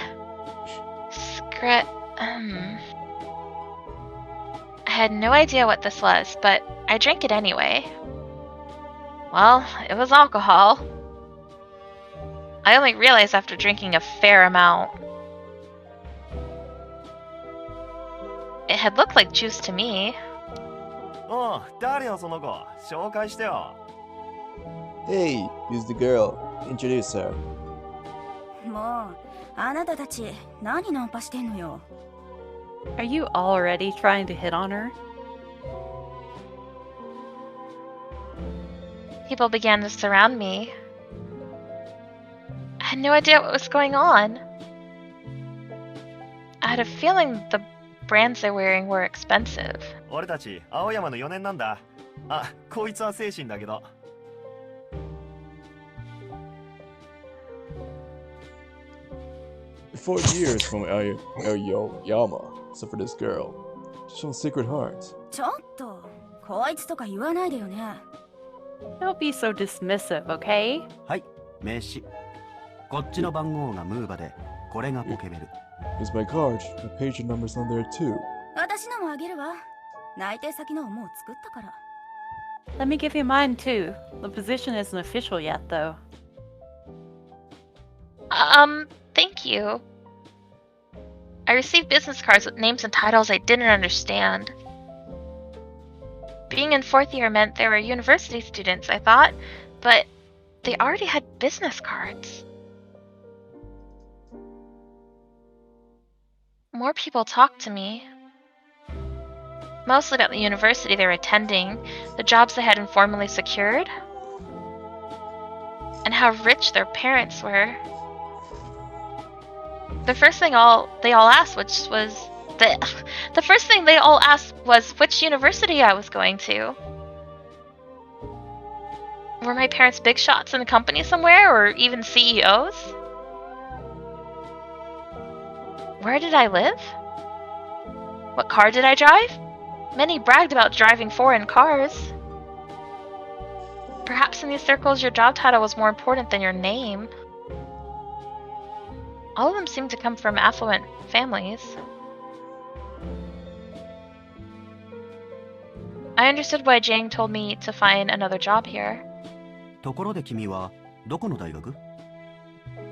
I had no idea what this was, but I drank it anyway. Well, it was alcohol. I only realized after drinking a fair amount. It looked like juice to me. おう、誰よその子。紹介してよ。 Hey, who's the girl? Introduce her. もうあなたたち何ナンパしてんのよ。 Are you already trying to hit on her? People began to surround me. I had no idea what was going on. I had a feeling the brands they're wearing were expensive. 俺たち青山の4年なんだ。あ、こいつは精神だけど。 4 years from Aoyama, so for this girl. She shows Sacred Heart. ちょっとこいつとか言わないでよね。 Don't be so dismissive, okay? はい、名刺。こっちの番号がムーバで、これがポケベル。 Here's my card. The page number's on there too. 私のもあげるわ。内定先のをもう作ったから。 Let me give you mine too. The position isn't official yet, though. Thank you. I received business cards with names and titles I didn't understand. Being in 4th year meant they were university students, I thought, but they already had business cards. More people talked to me. Mostly about the university they were attending, the jobs they had informally secured, and how rich their parents were. The first thing they all asked was which university I was going to. Were my parents big shots in a company somewhere, or even CEOs? Where did I live? What car did I drive? Many bragged about driving foreign cars. Perhaps in these circles your job title was more important than your name. All of them seemed to come from affluent families. I understood why Jiang told me to find another job here. ところで君はどこの大学？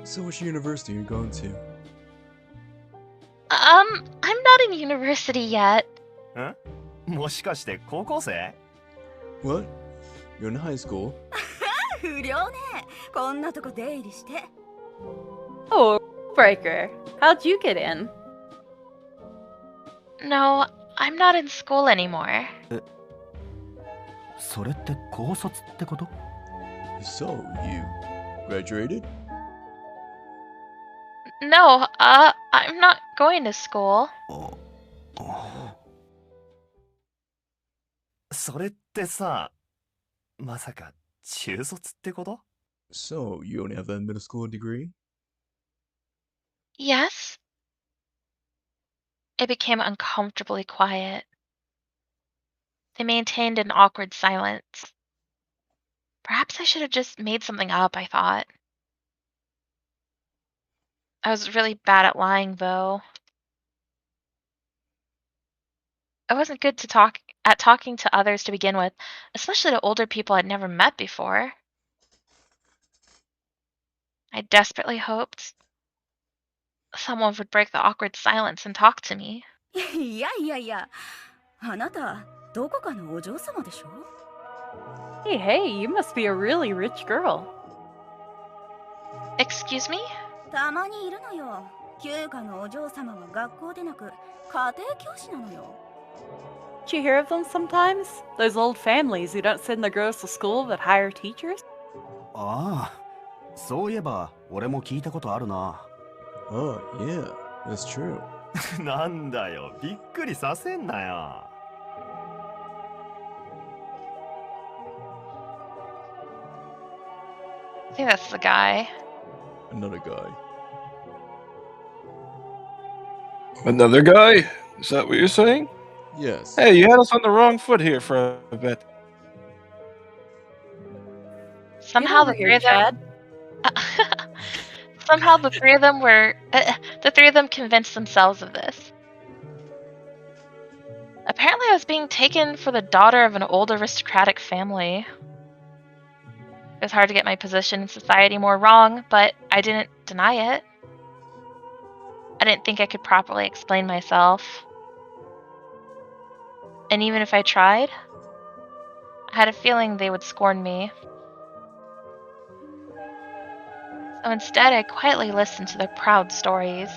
So which university are you going to? I'm not in university yet. ん？もしかして高校生？ What? You're in high school? 不良ね。こんなとこ出入りして。 Oh, breaker. How'd you get in? No, I'm not in school anymore. それって高卒ってこと？ So, you graduated? No, I'm not going to school. それってさ、まさか中卒ってこと？ So, you only have a middle school degree? Yes? It became uncomfortably quiet. They maintained an awkward silence. Perhaps I should have just made something up, I thought. I was really bad at lying, though. I wasn't good at talking to others to begin with, especially to older people I'd never met before. I desperately hoped someone would break the awkward silence and talk to me. いやいやいや。あなたどこかのお嬢様でしょ？ Hey, you must be a really rich girl. Excuse me? たまにいるのよ。旧家のお嬢様は学校でなく家庭教師なのよ。 Do you hear of them sometimes? Those old families who don't send their girls to school but hire teachers? ああ、そういえば俺も聞いたことあるな。 Oh, yeah, that's true. なんだよ、びっくりさせんなよ。 I think that's the guy. Another guy. Another guy? Is that what you're saying? Yes. Hey, you had us on the wrong foot here for a bit. Somehow the three of them. Somehow the three of them convinced themselves of this. Apparently, I was being taken for the daughter of an old aristocratic family. It was hard to get my position in society more wrong, but I didn't deny it. I didn't think I could properly explain myself. And even if I tried, I had a feeling they would scorn me. So instead, I quietly listened to their proud stories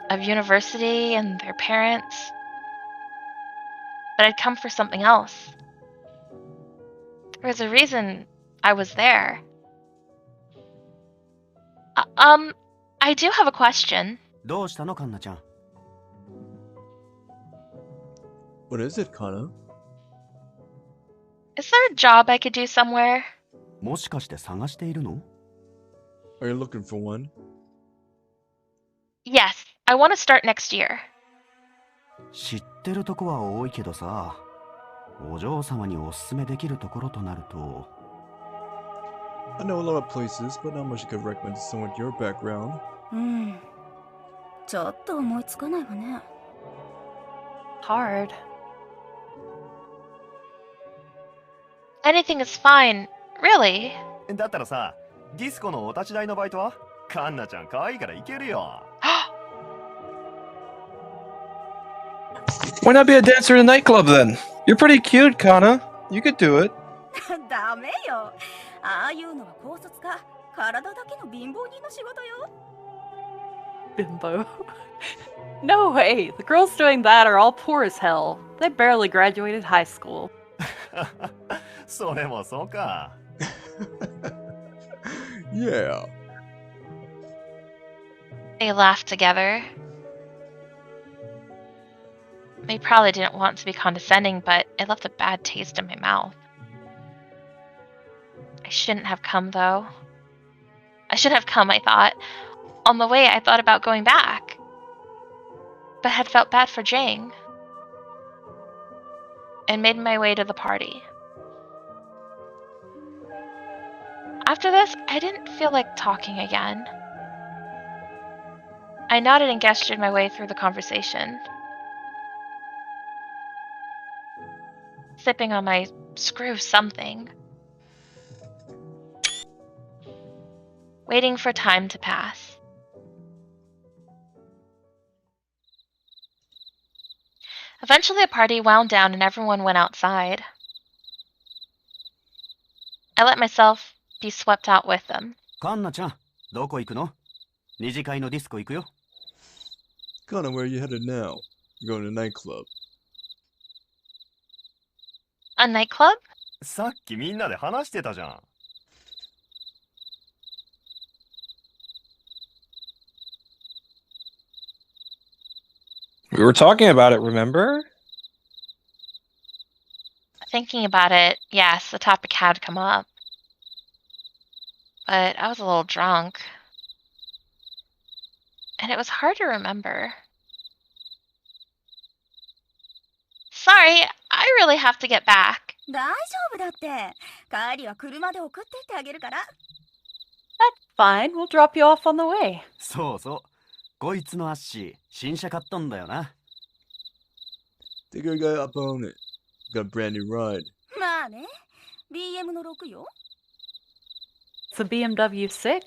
of university and their parents. But I'd come for something else. There was a reason I was there. I do have a question. どうしたの、カンナちゃん。 What is it, Kanna? Is there a job I could do somewhere? もしかして探しているの？ Are you looking for one? Yes, I want to start next year. 知ってるとこは多いけどさ、お嬢様におすすめできるところとなると。 I know a lot of places, but not much you could recommend to someone with your background. ちょっと思いつかないわね。 Hard. Anything is fine, really. だったらさ、ディスコのお立ち台のバイトはカンナちゃん可愛いからいけるよ。Why not be a dancer in a nightclub then? You're pretty cute, Kanna. You could do it. ダメよ。ああいうのは高卒か体だけの貧乏人の仕事よ。 Bimbo. No way! The girls doing that are all poor as hell. They barely graduated high school. それもそうか。Yeah. They laughed together. They probably didn't want to be condescending, but it left a bad taste in my mouth. I shouldn't have come, though. I should have come, I thought. On the way, I thought about going back, but had felt bad for Jiang, and made my way to the party. After this, I didn't feel like talking again. I nodded and gestured my way through the conversation, sipping on my screw something, waiting for time to pass. Eventually, the party wound down and everyone went outside. I let myself be swept out with them. カンナちゃん、どこ行くの？二次会のディスコ行くよ。 Kanna, where are you headed now? You're going to a nightclub. A nightclub? さっきみんなで話してたじゃん。We were talking about it, remember? Thinking about it, yes, the topic had come up. But I was a little drunk. And it was hard to remember. Sorry, I really have to get back. 大丈夫だって。帰りは車で送ってってあげるから。 That's fine. We'll drop you off on the way. そうそう。こいつのアッシー、新車買ったんだよな。 Take your guy up on it. Got a brand new ride. まあね。BM の6よ。 It's a BMW 6.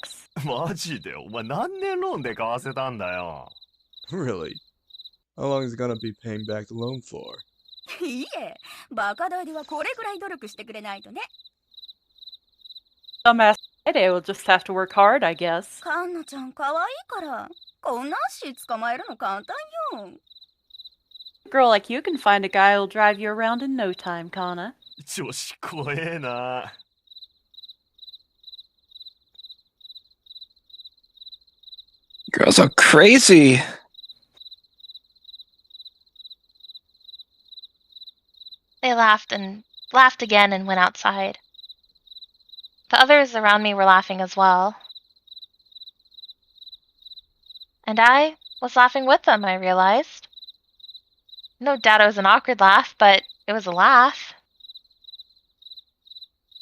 マジでお前何年ローンで買わせたんだよ。Really? How long is it gonna be paying back the loan for? いいえ。バカ代ではこれぐらい努力してくれないとね。 Dumbass Cynaide will just have to work hard, I guess. カンナちゃん可愛いから。こんな足捕まえるの簡単よ。 A girl like you can find a guy who'll drive you around in no time, Kanna. 調子怖えな。Girls are crazy. They laughed and laughed again and went outside. The others around me were laughing as well. And I was laughing with them, I realized. No doubt it was an awkward laugh, but it was a laugh.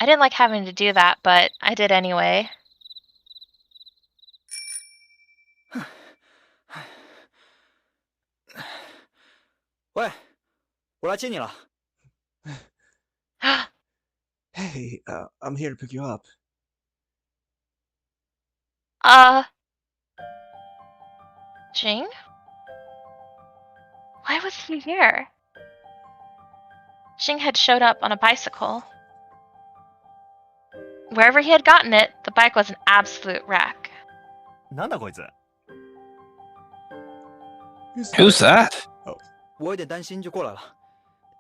I didn't like having to do that, but I did anyway. Hey, I'm here to pick you up. Jing? Why was he here? Jing had showed up on a bicycle. Wherever he had gotten it, the bike was an absolute wreck. なんだこいつ Who's that? 我有点担心，就过来了。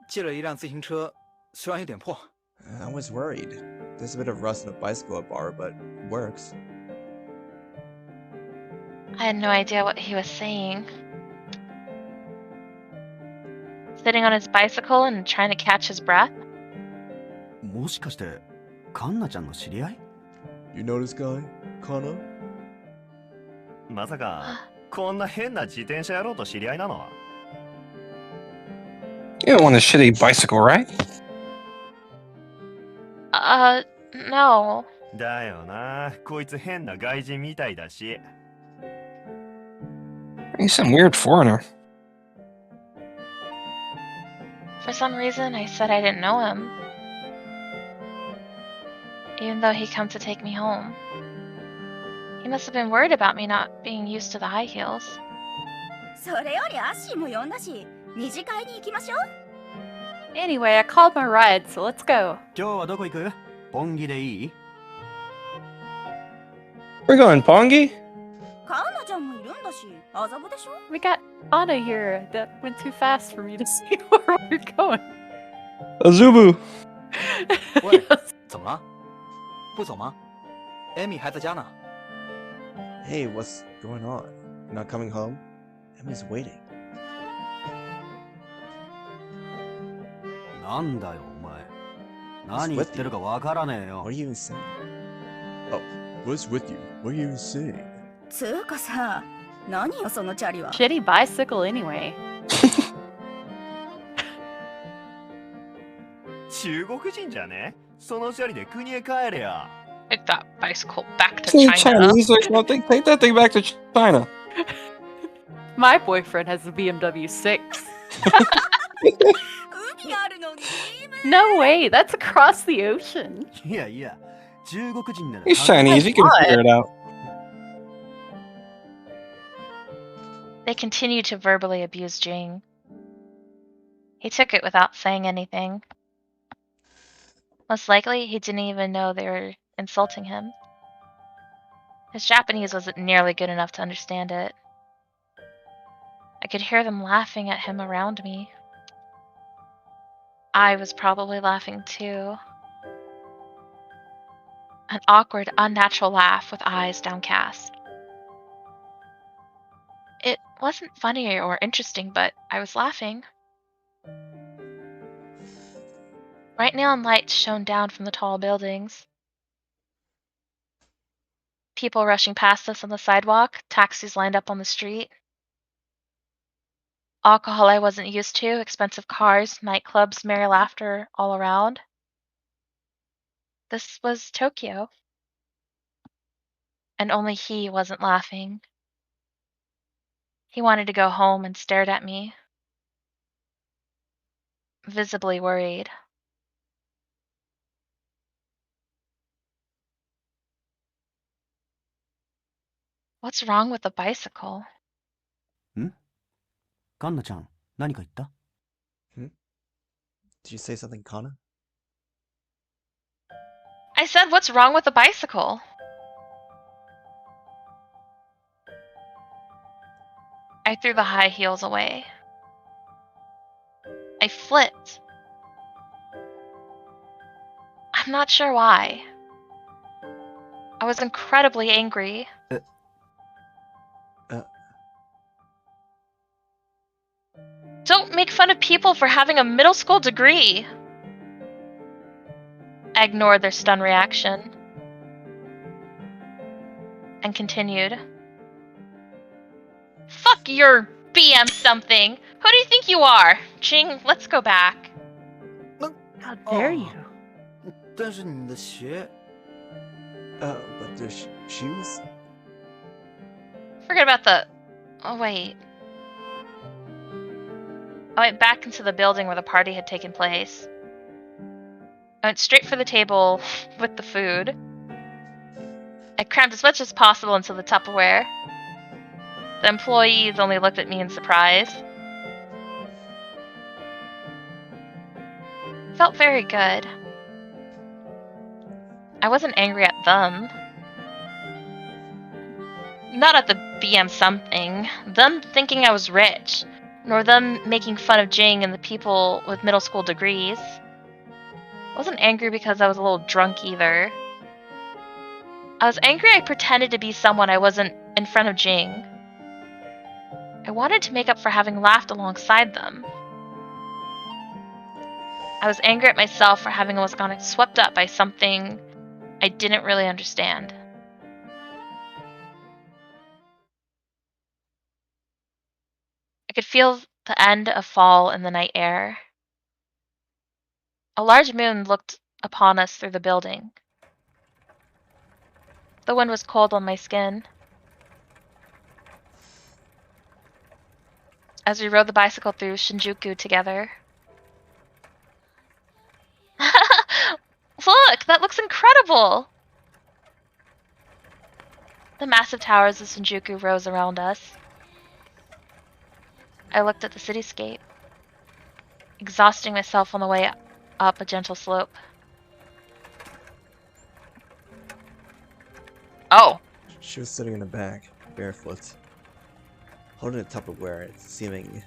借了一辆自行车，虽然有点破。I was worried. There's a bit of rust in a bicycle at bar, but it works. I had no idea what he was saying. Sitting on his bicycle and trying to catch his breath? もしかしてカンナちゃんの知り合い？ You know this guy, Kanna? まさかこんな変な自転車野郎と知り合いなの You don't want a shitty bicycle, right? No. だよな、こいつ変な外人みたいだし。He's some weird foreigner. For some reason, I said I didn't know him. Even though he come to take me home. He must have been worried about me not being used to the high heels. それよりアッシーも呼んだし、二次会に行きましょう。 Anyway, I called my ride, so let's go. 今日はどこ行く？ポンギでいい？ We're going Pongi? カンナちゃんもいるんだし、麻布でしょ？ We got Anna here. That went too fast for me to see where we're going. Azubu. 喂，怎么了？不走吗？艾米还在家呢。 Hey, what's going on? You're not coming home? Emmy's waiting. なんだよお前。何言ってるかわからねえよ What。are you even saying? Oh, what's with you? What are you even saying? つうかさ、何よそのチャリは。 Shitty bicycle anyway. 中国人じゃね？そのチャリで国へ帰れや。 Take that bicycle back to Say China. Chinese or something? Take that thing back to China. My boyfriend has a BMW 6. 海あるのに。 No way, that's across the ocean. いやいや、中国人なら。 He's Chinese, he can figure it out. They continued to verbally abuse Jing. He took it without saying anything. Most likely, he didn't even know they were insulting him. His Japanese wasn't nearly good enough to understand it. I could hear them laughing at him around me. I was probably laughing too. An awkward, unnatural laugh with eyes downcast. It wasn't funny or interesting, but I was laughing. Bright neon lights shone down from the tall buildings. People rushing past us on the sidewalk, taxis lined up on the street. Alcohol I wasn't used to, expensive cars, nightclubs, merry laughter all around. This was Tokyo. And only he wasn't laughing. He wanted to go home and stared at me, visibly worried. What's wrong with the bicycle? カンナちゃん、何か言った？ Did you say something, Kanna? I said, what's wrong with the bicycle? I threw the high heels away. I flipped. I'm not sure why. I was incredibly angry. Don't make fun of people for having a middle school degree. I ignored their stunned reaction and continued. Fuck your BM something. Who do you think you are? Jing, let's go back. How dare you? 但是你的鞋， But the shoes? Forget about the... Oh, wait. I went back into the building where the party had taken place. I went straight for the table with the food. I crammed as much as possible into the Tupperware. The employees only looked at me in surprise. felt very good. I wasn't angry at them. Not at the BM something, them thinking I was rich, nor them making fun of Jiang and the people with middle school degrees. I wasn't angry because I was a little drunk either. I was angry I pretended to be someone I wasn't in front of Jiang. I wanted to make up for having laughed alongside them. I was angry at myself for having almost gotten swept up by something I didn't really understand. I could feel the end of fall in the night air. A large moon looked upon us through the building. The wind was cold on my skin. As we rode the bicycle through Shinjuku together. Look, that looks incredible! The massive towers of Shinjuku rose around us. I looked at the cityscape, exhausting myself on the way up a gentle slope. Oh! She was sitting in the back, barefoot, holding a Tupperware and seeming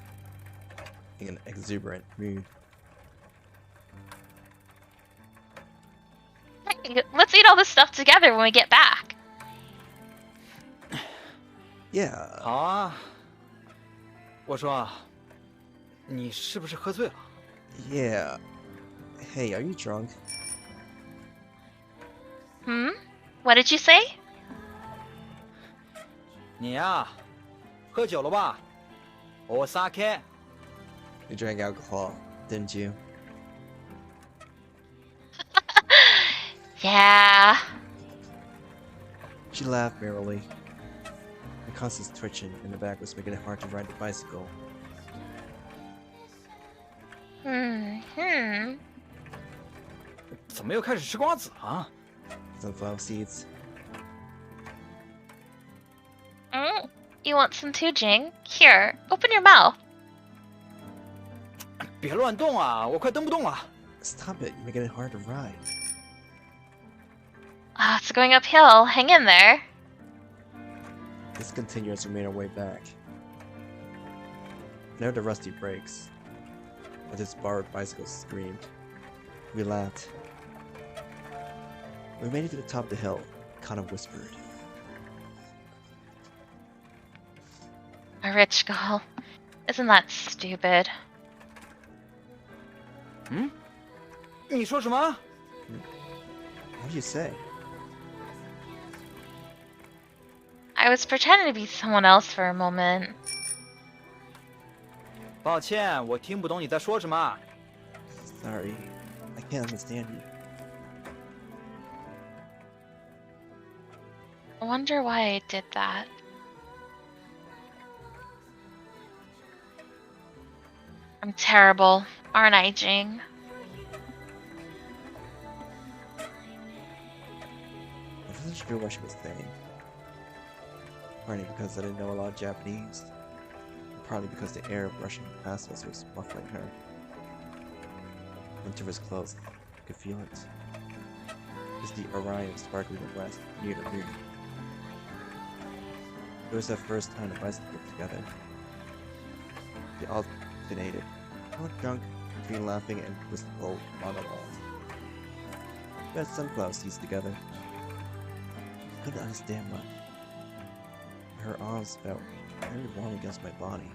in an exuberant mood. Let's eat all this stuff together when we get back. Yeah. 好啊。我说，你是不是喝醉了？ Yeah. Hey, are you drunk? What did you say? 你呀，喝酒了吧？我sake。 You drank alcohol, didn't you? Yeah. She laughed merrily. Her constant twitching in the back was making it hard to ride the bicycle. Hmm. 怎么又开始吃瓜子了？ Sunflower seeds. You want some too, Jiang? Here, open your mouth. 别乱动啊，我快蹬不动了。 Stop it, you're making it hard to ride. It's going uphill. Hang in there. Let's continue as we made our way back. Near the rusty brakes, as his borrowed bicycle screamed. We laughed. We made it to the top of the hill, Kanna whispered. A rich girl. Isn't that stupid? 你说什么？ What do you say? I was pretending to be someone else for a moment. 抱歉，我听不懂你在说什么。 Sorry, I can't understand you. I wonder why I did that. I'm terrible, aren't I, Jiang? I wasn't sure what she was saying. Partly because I didn't know a lot of Japanese. And partly because the air rushing past us was muffling her. Winter was close. I could feel it. It was the Orion sparkling in the west, near the moon. It was the first time the bicycle were together. They alternated, one drunk between laughing and wistful monologues. We had sunflower seeds together. I couldn't understand much. Her arms felt very warm against my body.